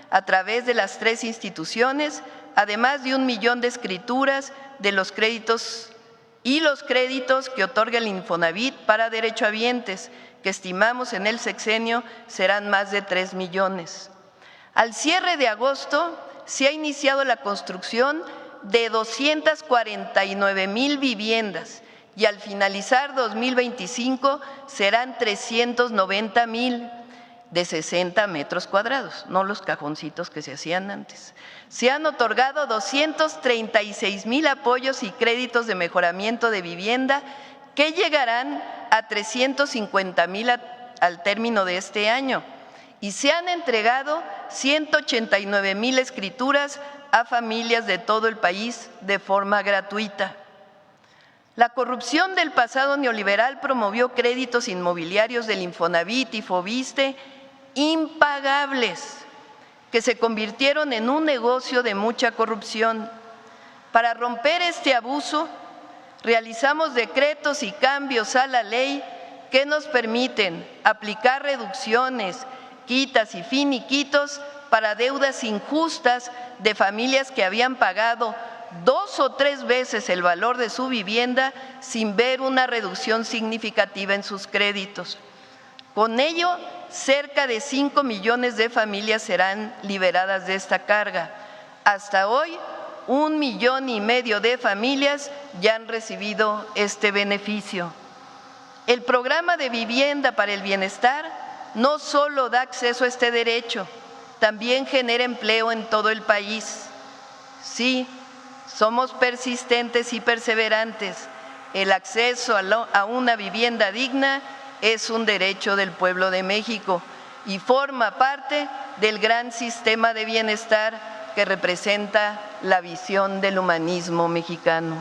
a través de las 3 instituciones, además de 1 millón de escrituras de los créditos y los créditos que otorga el Infonavit para derechohabientes, que estimamos en el sexenio serán más de 3 millones. Al cierre de agosto se ha iniciado la construcción de 249,000 viviendas y al finalizar 2025 serán 390,000 de 60 metros cuadrados, no los cajoncitos que se hacían antes. Se han otorgado 236,000 apoyos y créditos de mejoramiento de vivienda que llegarán a 350,000 al término de este año y se han entregado 189,000 escrituras a familias de todo el país de forma gratuita. La corrupción del pasado neoliberal promovió créditos inmobiliarios del Infonavit y Fobiste impagables, que se convirtieron en un negocio de mucha corrupción. Para romper este abuso, realizamos decretos y cambios a la ley que nos permiten aplicar reducciones, quitas y finiquitos para deudas injustas de familias que habían pagado 2 o 3 veces el valor de su vivienda sin ver una reducción significativa en sus créditos. Con ello, cerca de 5 millones de familias serán liberadas de esta carga. Hasta hoy, 1,5 millones de familias ya han recibido este beneficio. El programa de vivienda para el bienestar no solo da acceso a este derecho, también genera empleo en todo el país. Sí, somos persistentes y perseverantes. El acceso a una vivienda digna es un derecho del pueblo de México y forma parte del gran sistema de bienestar que representa la visión del humanismo mexicano.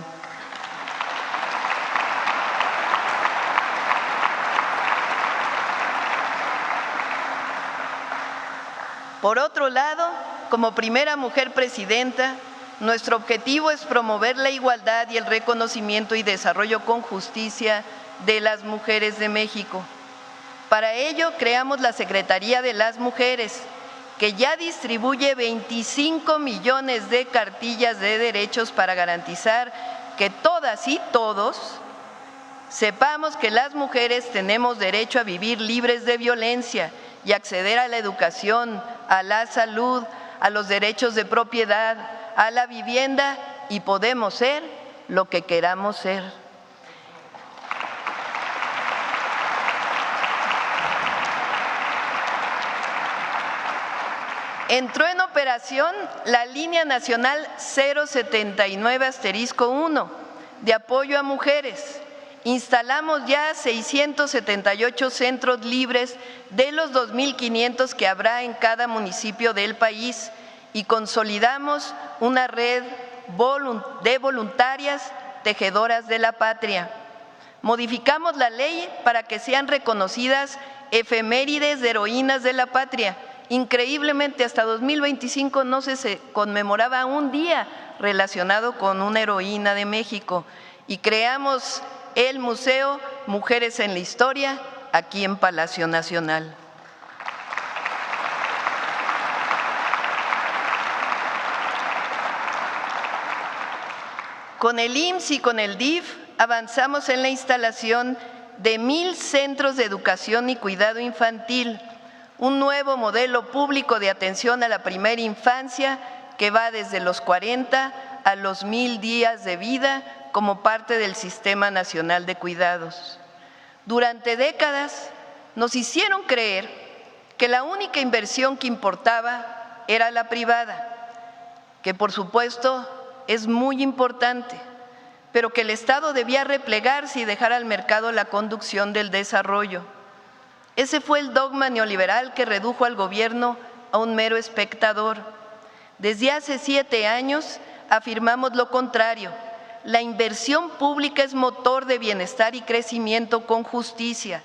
Por otro lado, como primera mujer presidenta, nuestro objetivo es promover la igualdad y el reconocimiento y desarrollo con justicia de las mujeres de México. Para ello, creamos la Secretaría de las Mujeres, que ya distribuye 25 millones de cartillas de derechos para garantizar que todas y todos sepamos que las mujeres tenemos derecho a vivir libres de violencia y acceder a la educación, a la salud, a los derechos de propiedad, a la vivienda y podemos ser lo que queramos ser. Entró en operación la Línea Nacional 079-1 de apoyo a mujeres. Instalamos ya 678 centros libres de los 2.500 que habrá en cada municipio del país y consolidamos una red de voluntarias tejedoras de la patria. Modificamos la ley para que sean reconocidas efemérides de heroínas de la patria. Increíblemente, hasta 2025 no se conmemoraba un día relacionado con una heroína de México y creamos el Museo Mujeres en la Historia aquí en Palacio Nacional. Con el IMSS y con el DIF avanzamos en la instalación de 1,000 centros de educación y cuidado infantil, un nuevo modelo público de atención a la primera infancia que va desde los 40 a los 1,000 días de vida como parte del Sistema Nacional de Cuidados. Durante décadas nos hicieron creer que la única inversión que importaba era la privada, que por supuesto es muy importante, pero que el Estado debía replegarse y dejar al mercado la conducción del desarrollo. Ese fue el dogma neoliberal que redujo al gobierno a un mero espectador. Desde hace 7 años afirmamos lo contrario. La inversión pública es motor de bienestar y crecimiento con justicia,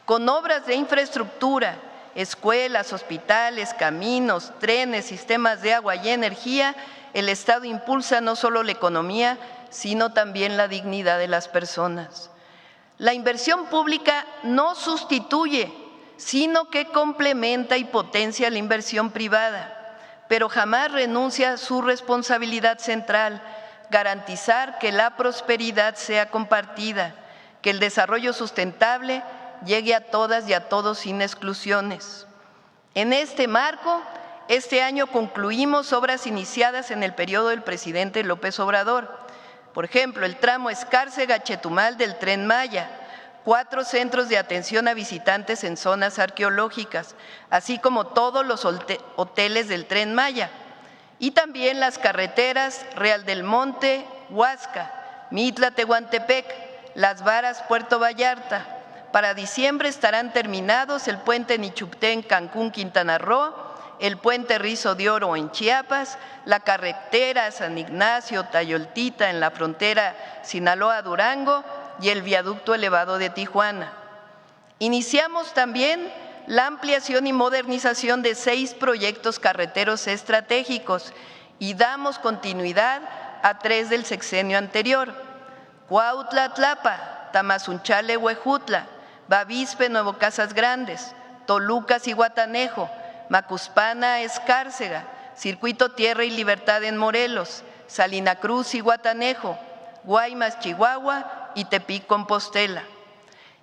con obras de infraestructura, escuelas, hospitales, caminos, trenes, sistemas de agua y energía. El Estado impulsa no solo la economía, sino también la dignidad de las personas. La inversión pública no sustituye, sino que complementa y potencia la inversión privada, pero jamás renuncia a su responsabilidad central, garantizar que la prosperidad sea compartida, que el desarrollo sustentable llegue a todas y a todos sin exclusiones. En este marco, este año concluimos obras iniciadas en el periodo del presidente López Obrador. Por ejemplo, el tramo Escárcega-Chetumal del Tren Maya, 4 centros de atención a visitantes en zonas arqueológicas, así como todos los hoteles del Tren Maya, y también las carreteras Real del Monte, Huasca, Mitla-Tehuantepec, Las Varas, Puerto Vallarta. Para diciembre estarán terminados el puente Nichupté en Cancún, Quintana Roo, el puente Rizo de Oro en Chiapas, la carretera San Ignacio, Tayoltita en la frontera Sinaloa-Durango y el viaducto elevado de Tijuana. Iniciamos también la ampliación y modernización de 6 proyectos carreteros estratégicos y damos continuidad a 3 del sexenio anterior: Cuautla-Tlapa, Tamazunchale-Huejutla, Bavispe, Nuevo Casas Grandes, Toluca-Zihuatanejo, Macuspana-Escárcega, Circuito Tierra y Libertad en Morelos, Salina Cruz-Zihuatanejo, Guaymas, Chihuahua y Tepic-Compostela.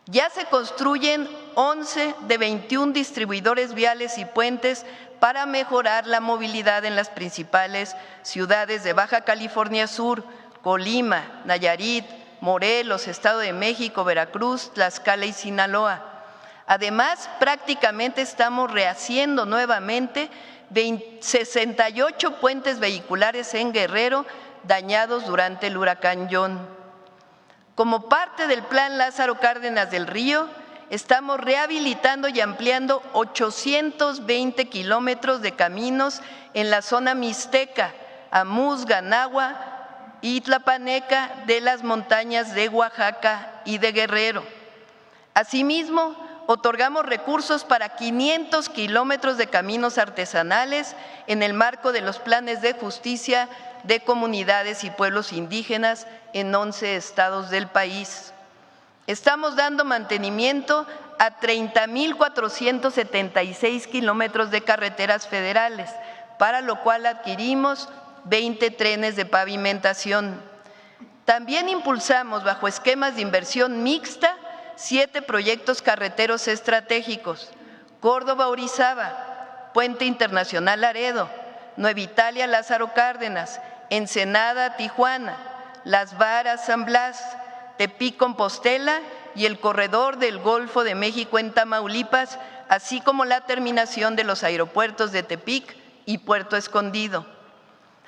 Ya se construyen 11 de 21 distribuidores viales y puentes para mejorar la movilidad en las principales ciudades de Baja California Sur, Colima, Nayarit, Morelos, Estado de México, Veracruz, Tlaxcala y Sinaloa. Además, prácticamente estamos rehaciendo nuevamente 68 puentes vehiculares en Guerrero dañados durante el huracán John. Como parte del Plan Lázaro Cárdenas del Río, estamos rehabilitando y ampliando 820 kilómetros de caminos en la zona mixteca, Amuzga, Nahua y Tlapaneca de las montañas de Oaxaca y de Guerrero. Asimismo, otorgamos recursos para 500 kilómetros de caminos artesanales en el marco de los planes de justicia de comunidades y pueblos indígenas en 11 estados del país. Estamos dando mantenimiento a 30,476 kilómetros de carreteras federales, para lo cual adquirimos 20 trenes de pavimentación. También impulsamos, bajo esquemas de inversión mixta, 7 proyectos carreteros estratégicos: Córdoba-Orizaba, Puente Internacional Laredo, Nueva Italia-Lázaro Cárdenas, Ensenada-Tijuana, Las Varas, San Blas, Tepic, Compostela y el corredor del Golfo de México en Tamaulipas, así como la terminación de los aeropuertos de Tepic y Puerto Escondido.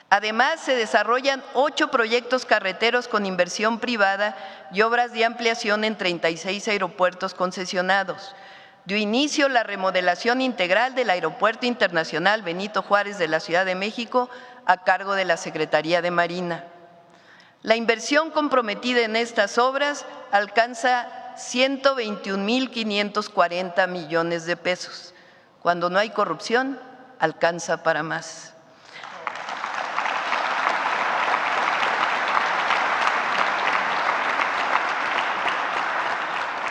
Además, se desarrollan 8 proyectos carreteros con inversión privada y obras de ampliación en 36 aeropuertos concesionados. Dio inicio la remodelación integral del Aeropuerto Internacional Benito Juárez de la Ciudad de México a cargo de la Secretaría de Marina. La inversión comprometida en estas obras alcanza 121,540 millones de pesos. Cuando no hay corrupción, alcanza para más.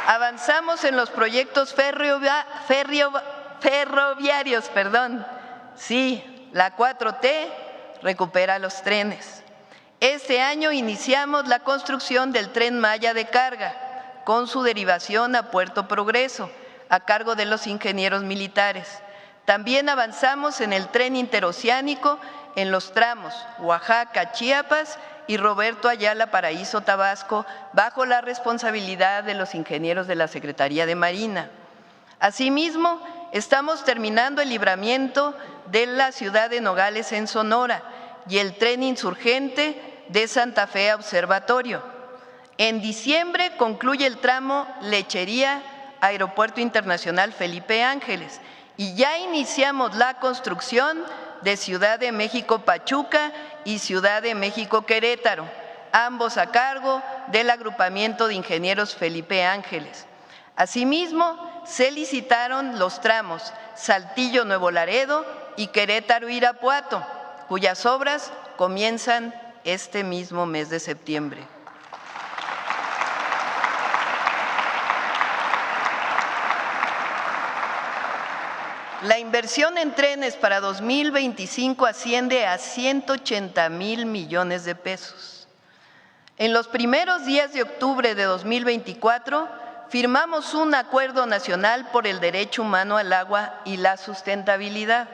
Avanzamos en los proyectos ferroviarios. Sí, la 4T recupera los trenes. Este año iniciamos la construcción del Tren Maya de carga, con su derivación a Puerto Progreso, a cargo de los ingenieros militares. También avanzamos en el tren interoceánico en los tramos Oaxaca, Chiapas y Roberto Ayala, Paraíso, Tabasco, bajo la responsabilidad de los ingenieros de la Secretaría de Marina. Asimismo, estamos terminando el libramiento de la ciudad de Nogales en Sonora y el tren insurgente de Santa Fe a Observatorio. En diciembre concluye el tramo Lechería, Aeropuerto Internacional Felipe Ángeles, y ya iniciamos la construcción de Ciudad de México Pachuca y Ciudad de México Querétaro, ambos a cargo del agrupamiento de ingenieros Felipe Ángeles. Asimismo, se licitaron los tramos Saltillo Nuevo Laredo y Querétaro Irapuato, cuyas obras comienzan este mismo mes de septiembre. La inversión en trenes para 2025 asciende a 180,000 millones de pesos. En los primeros días de octubre de 2024, firmamos un acuerdo nacional por el derecho humano al agua y la sustentabilidad.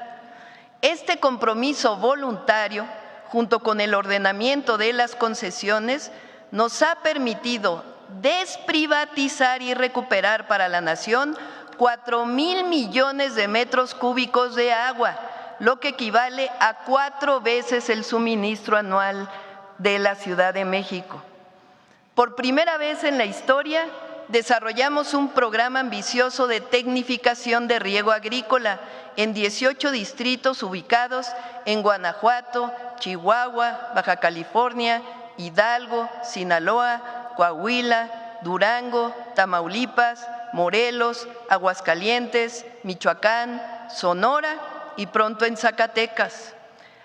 Este compromiso voluntario, junto con el ordenamiento de las concesiones, nos ha permitido desprivatizar y recuperar para la nación 4,000 millones de metros cúbicos de agua, lo que equivale a 4 veces el suministro anual de la Ciudad de México. Por primera vez en la historia, desarrollamos un programa ambicioso de tecnificación de riego agrícola en 18 distritos ubicados en Guanajuato, Chihuahua, Baja California, Hidalgo, Sinaloa, Coahuila, Durango, Tamaulipas, Morelos, Aguascalientes, Michoacán, Sonora y pronto en Zacatecas.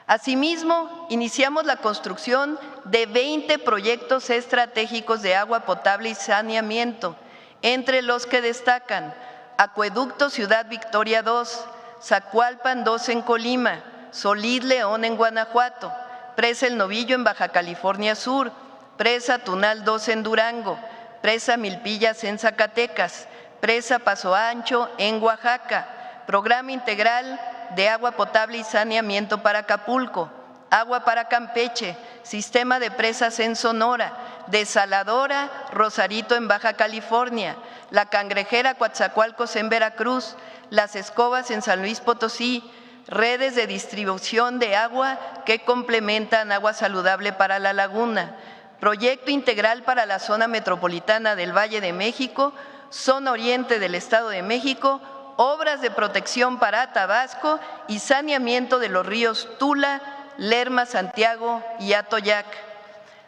Asimismo, iniciamos la construcción de 20 proyectos estratégicos de agua potable y saneamiento, entre los que destacan Acueducto Ciudad Victoria 2, Zacualpan 2 en Colima, Solís León en Guanajuato, Presa El Novillo en Baja California Sur, Presa Tunal 2 en Durango, Presa Milpillas en Zacatecas, Presa Paso Ancho en Oaxaca, Programa Integral de Agua Potable y Saneamiento para Acapulco, Agua para Campeche, Sistema de Presas en Sonora, Desaladora Rosarito en Baja California, La Cangrejera Coatzacoalcos en Veracruz, Las Escobas en San Luis Potosí, redes de distribución de agua que complementan agua saludable para la laguna, Proyecto Integral para la Zona Metropolitana del Valle de México, Zona Oriente del Estado de México, obras de protección para Tabasco y saneamiento de los ríos Tula, Lerma, Santiago y Atoyac.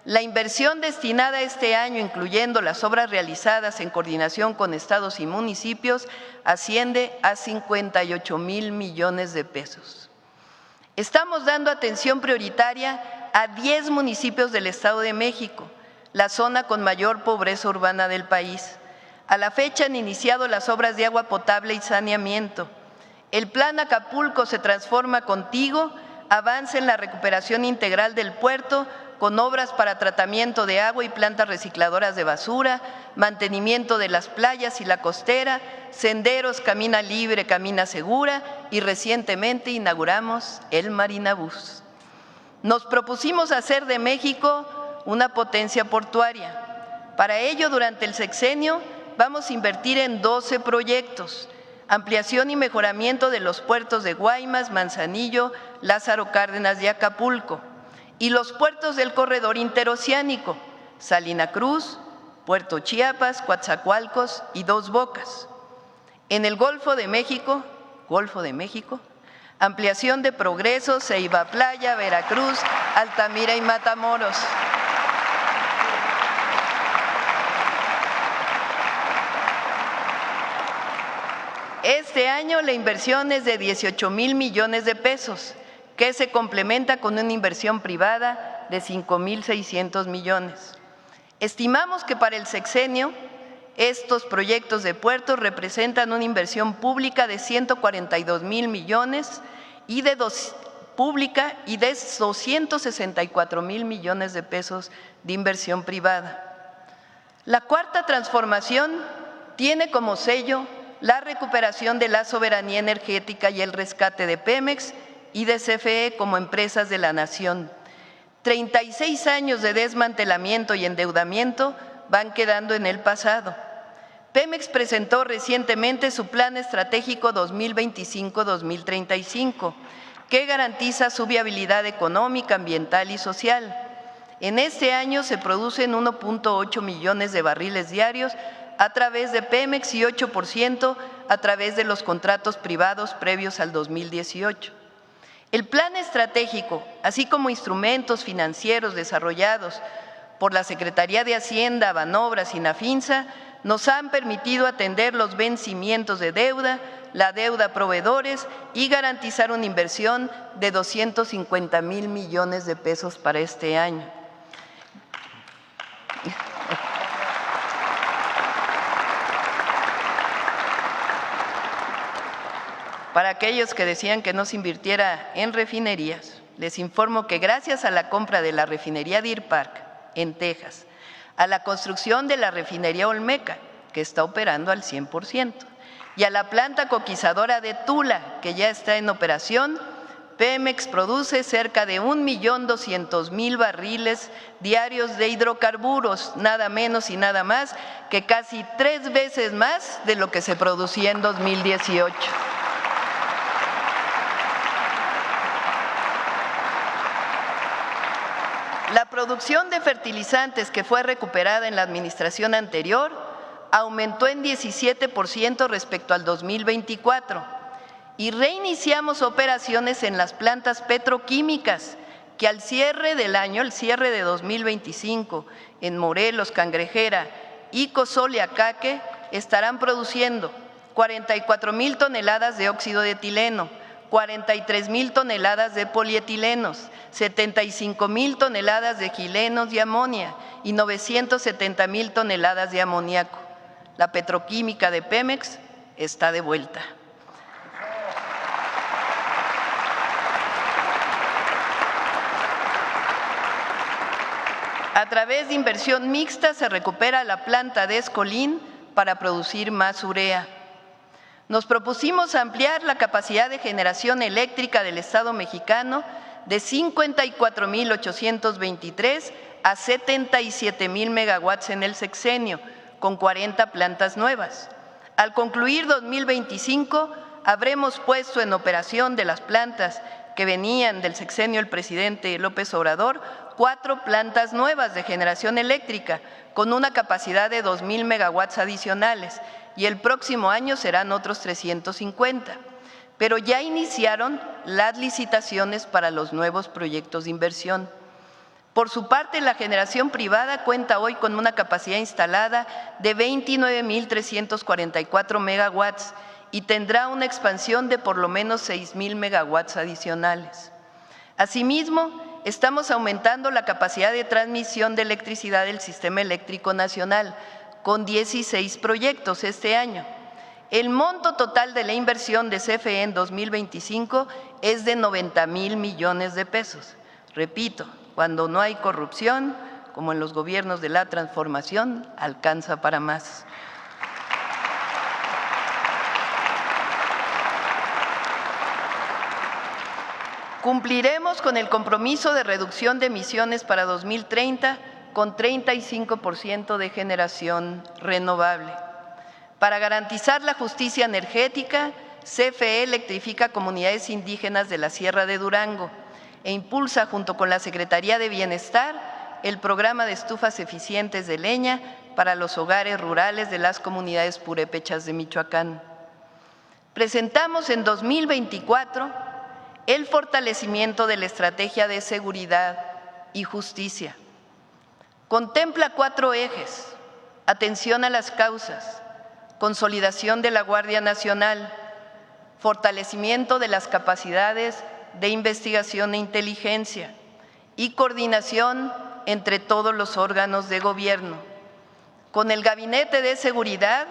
La inversión destinada este año, incluyendo las obras realizadas en coordinación con estados y municipios, asciende a 58,000 millones de pesos. Estamos dando atención prioritaria a 10 municipios del Estado de México, la zona con mayor pobreza urbana del país. A la fecha han iniciado las obras de agua potable y saneamiento. El Plan Acapulco se transforma contigo, avanza en la recuperación integral del puerto con obras para tratamiento de agua y plantas recicladoras de basura, mantenimiento de las playas y la costera, senderos Camina Libre, Camina Segura y recientemente inauguramos el Marinabús. Nos propusimos hacer de México una potencia portuaria. Para ello, durante el sexenio, vamos a invertir en 12 proyectos: ampliación y mejoramiento de los puertos de Guaymas, Manzanillo, Lázaro Cárdenas y Acapulco, y los puertos del corredor interoceánico, Salina Cruz, Puerto Chiapas, Coatzacoalcos y Dos Bocas. En el Golfo de México, ampliación de Progreso, Ceiba Playa, Veracruz, Altamira y Matamoros. Este año la inversión es de 18,000 millones de pesos, que se complementa con una inversión privada de 5,600 millones. Estimamos que para el sexenio estos proyectos de puertos representan una inversión pública de 142,000 millones y de 264,000 millones de pesos de inversión privada. La cuarta transformación tiene como sello la recuperación de la soberanía energética y el rescate de Pemex y de CFE como empresas de la nación. 36 años de desmantelamiento y endeudamiento van quedando en el pasado. Pemex presentó recientemente su Plan Estratégico 2025-2035, que garantiza su viabilidad económica, ambiental y social. En este año se producen 1.8 millones de barriles diarios a través de Pemex y 8% a través de los contratos privados previos al 2018. El plan estratégico, así como instrumentos financieros desarrollados por la Secretaría de Hacienda, Banobras y Nafinsa, nos han permitido atender los vencimientos de deuda, la deuda a proveedores y garantizar una inversión de 250,000 millones de pesos para este año. Para aquellos que decían que no se invirtiera en refinerías, les informo que gracias a la compra de la refinería Deer Park en Texas, a la construcción de la refinería Olmeca, que está operando al 100%, y a la planta coquizadora de Tula, que ya está en operación, Pemex produce cerca de 1,200,000 barriles diarios de hidrocarburos, nada menos y nada más que casi 3 veces más de lo que se producía en 2018. La producción de fertilizantes que fue recuperada en la administración anterior aumentó en 17% respecto al 2024 y reiniciamos operaciones en las plantas petroquímicas que al cierre del año, el cierre de 2025, en Morelos, Cangrejera y Cozoleacaque estarán produciendo 44,000 toneladas de óxido de etileno, 43,000 toneladas de polietilenos, 75,000 toneladas de gilenos y amonia y 970,000 toneladas de amoníaco. La petroquímica de Pemex está de vuelta. A través de inversión mixta se recupera la planta de Escolín para producir más urea. Nos propusimos ampliar la capacidad de generación eléctrica del Estado mexicano de 54,823 a 77,000 megawatts en el sexenio, con 40 plantas nuevas. Al concluir 2025, habremos puesto en operación de las plantas que venían del sexenio del presidente López Obrador, 4 plantas nuevas de generación eléctrica, con una capacidad de 2,000 megawatts adicionales, y el próximo año serán otros 350. Pero ya iniciaron las licitaciones para los nuevos proyectos de inversión. Por su parte, la generación privada cuenta hoy con una capacidad instalada de 29,344 megawatts y tendrá una expansión de por lo menos 6,000 megawatts adicionales. Asimismo, estamos aumentando la capacidad de transmisión de electricidad del Sistema Eléctrico Nacional, con 16 proyectos este año. El monto total de la inversión de CFE en 2025 es de 90,000 millones de pesos. Repito, cuando no hay corrupción, como en los gobiernos de la transformación, alcanza para más. Cumpliremos con el compromiso de reducción de emisiones para 2030 con 35% de generación renovable. Para garantizar la justicia energética, CFE electrifica comunidades indígenas de la Sierra de Durango e impulsa, junto con la Secretaría de Bienestar, el programa de estufas eficientes de leña para los hogares rurales de las comunidades purépechas de Michoacán. Presentamos en 2024 el fortalecimiento de la estrategia de seguridad y justicia. Contempla 4 ejes: atención a las causas, consolidación de la Guardia Nacional, fortalecimiento de las capacidades de investigación e inteligencia y coordinación entre todos los órganos de gobierno. Con el Gabinete de Seguridad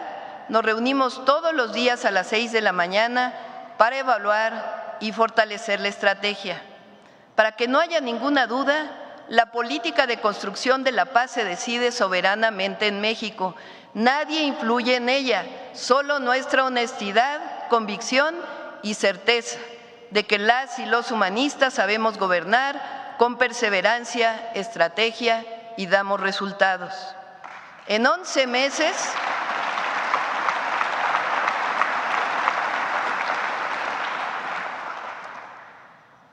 nos reunimos todos los días a las 6 de la mañana para evaluar y fortalecer la estrategia. Para que no haya ninguna duda, la política de construcción de la paz se decide soberanamente en México. Nadie influye en ella, solo nuestra honestidad, convicción y certeza de que las y los humanistas sabemos gobernar con perseverancia, estrategia y damos resultados. En 11 meses,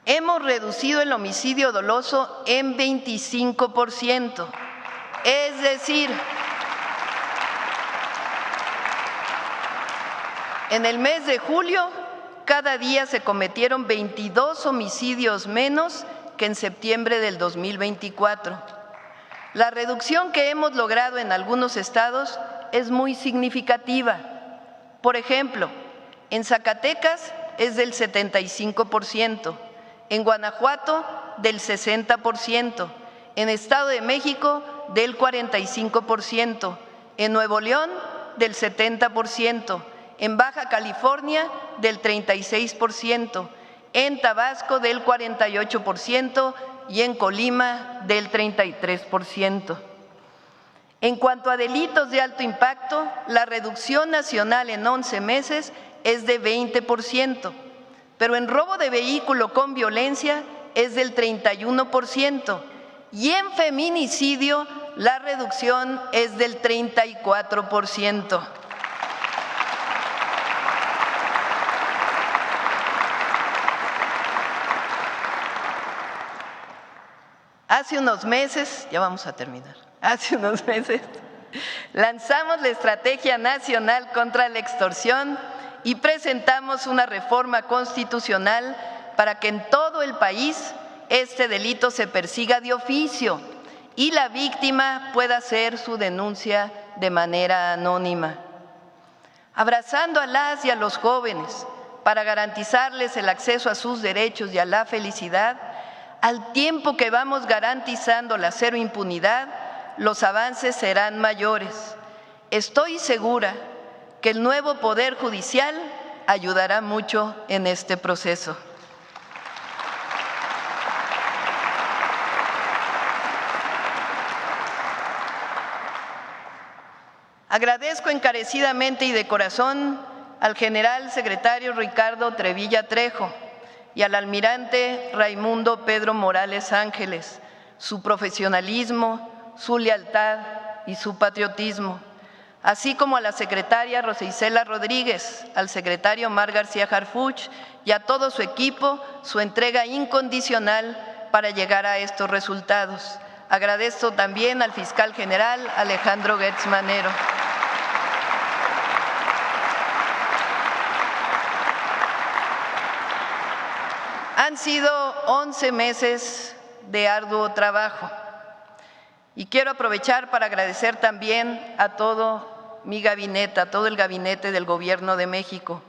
hemos reducido el homicidio doloso en 25%, es decir, en el mes de julio, cada día se cometieron 22 homicidios menos que en septiembre del 2024. La reducción que hemos logrado en algunos estados es muy significativa. Por ejemplo, en Zacatecas es del 75%, en Guanajuato del 60%, en Estado de México del 45%, en Nuevo León del 70%, en Baja California del 36%, en Tabasco del 48% y en Colima del 33%. En cuanto a delitos de alto impacto, la reducción nacional en 11 meses es de 20%, pero en robo de vehículo con violencia es del 31% y en feminicidio la reducción es del 34%. Hace unos meses, ya vamos a terminar, lanzamos la Estrategia Nacional contra la Extorsión y presentamos una reforma constitucional para que en todo el país este delito se persiga de oficio y la víctima pueda hacer su denuncia de manera anónima. Abrazando a las y a los jóvenes para garantizarles el acceso a sus derechos y a la felicidad, al tiempo que vamos garantizando la cero impunidad, los avances serán mayores. Estoy segura que el nuevo Poder Judicial ayudará mucho en este proceso. Agradezco encarecidamente y de corazón al general secretario Ricardo Trevilla Trejo y al almirante Raimundo Pedro Morales Ángeles, su profesionalismo, su lealtad y su patriotismo, así como a la secretaria Rosa Isela Rodríguez, al secretario Omar García Harfuch y a todo su equipo su entrega incondicional para llegar a estos resultados. Agradezco también al fiscal general Alejandro Gertz Manero. Han sido 11 meses de arduo trabajo y quiero aprovechar para agradecer también a todo mi gabinete, a todo el gabinete del Gobierno de México,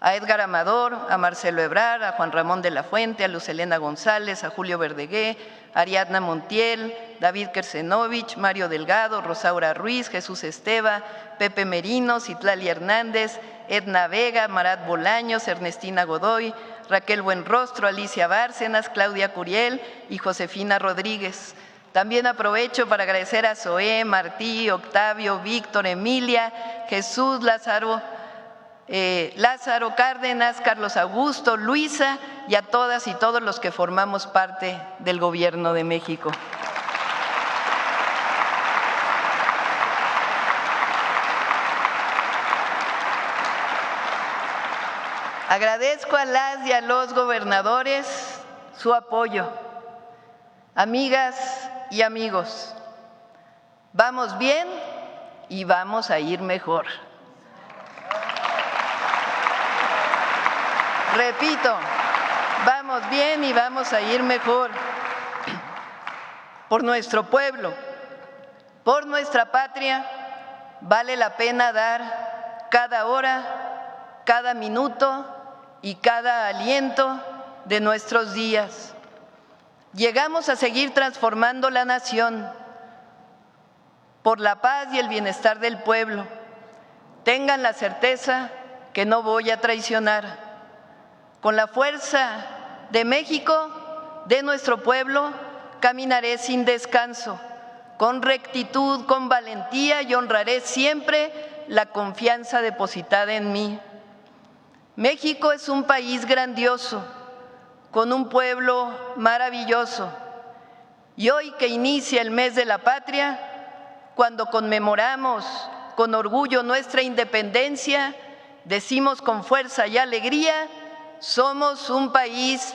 a Edgar Amador, a Marcelo Ebrard, a Juan Ramón de la Fuente, a Luz Helena González, a Julio Verdegué, a Ariadna Montiel, David Kersenovich, Mario Delgado, Rosaura Ruiz, Jesús Esteva, Pepe Merino, Citlali Hernández, Edna Vega, Marat Bolaños, Ernestina Godoy, Raquel Buenrostro, Alicia Bárcenas, Claudia Curiel y Josefina Rodríguez. También aprovecho para agradecer a Zoé, Martí, Octavio, Víctor, Emilia, Jesús, Lázaro Cárdenas, Carlos Augusto, Luisa y a todas y todos los que formamos parte del Gobierno de México. Agradezco a las y a los gobernadores su apoyo. Amigas y amigos, vamos bien y vamos a ir mejor. Repito, vamos bien y vamos a ir mejor. Por nuestro pueblo, por nuestra patria, vale la pena dar cada hora, cada minuto y cada aliento de nuestros días. Llegamos a seguir transformando la nación por la paz y el bienestar del pueblo. Tengan la certeza que no voy a traicionar. Con la fuerza de México, de nuestro pueblo, caminaré sin descanso, con rectitud, con valentía y honraré siempre la confianza depositada en mí. México es un país grandioso, con un pueblo maravilloso. Y hoy que inicia el mes de la patria, cuando conmemoramos con orgullo nuestra independencia, decimos con fuerza y alegría: somos un país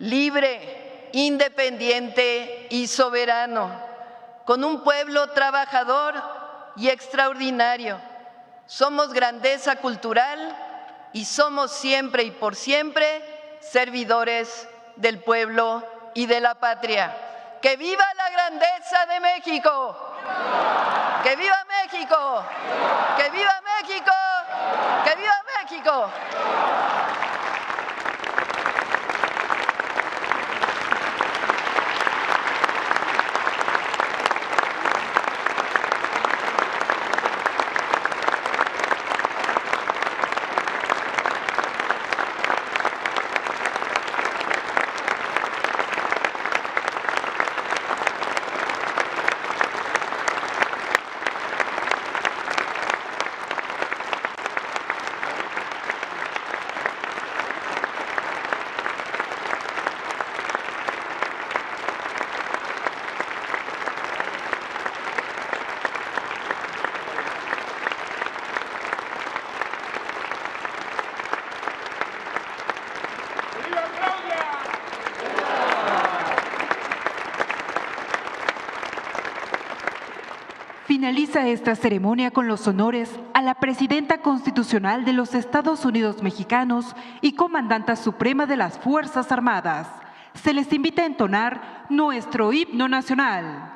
libre, independiente y soberano, con un pueblo trabajador y extraordinario. Somos grandeza cultural y somos siempre y por siempre servidores del pueblo y de la patria. ¡Que viva la grandeza de México! ¡Que viva México! ¡Que viva México! ¡Que viva México! Finaliza esta ceremonia con los honores a la Presidenta Constitucional de los Estados Unidos Mexicanos y Comandanta Suprema de las Fuerzas Armadas. Se les invita a entonar nuestro himno nacional.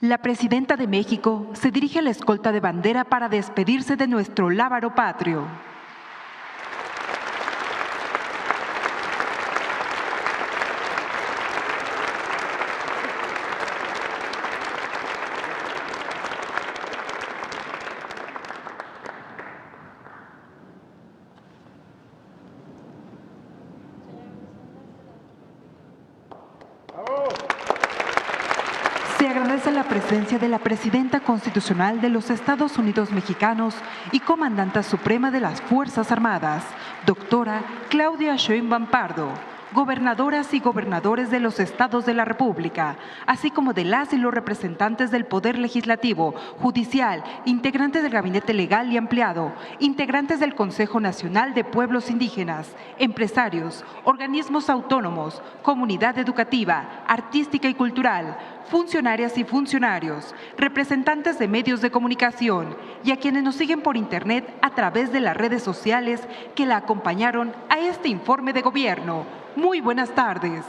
La Presidenta de México se dirige a la escolta de bandera para despedirse de nuestro lábaro patrio. Se agradece la presencia de la Presidenta Constitucional de los Estados Unidos Mexicanos y Comandanta Suprema de las Fuerzas Armadas, doctora Claudia Sheinbaum Pardo, gobernadoras y gobernadores de los estados de la República, así como de las y los representantes del Poder Legislativo, Judicial, integrantes del Gabinete Legal y Ampliado, integrantes del Consejo Nacional de Pueblos Indígenas, empresarios, organismos autónomos, comunidad educativa, artística y cultural, funcionarias y funcionarios, representantes de medios de comunicación y a quienes nos siguen por Internet a través de las redes sociales que la acompañaron a este informe de gobierno. Muy buenas tardes.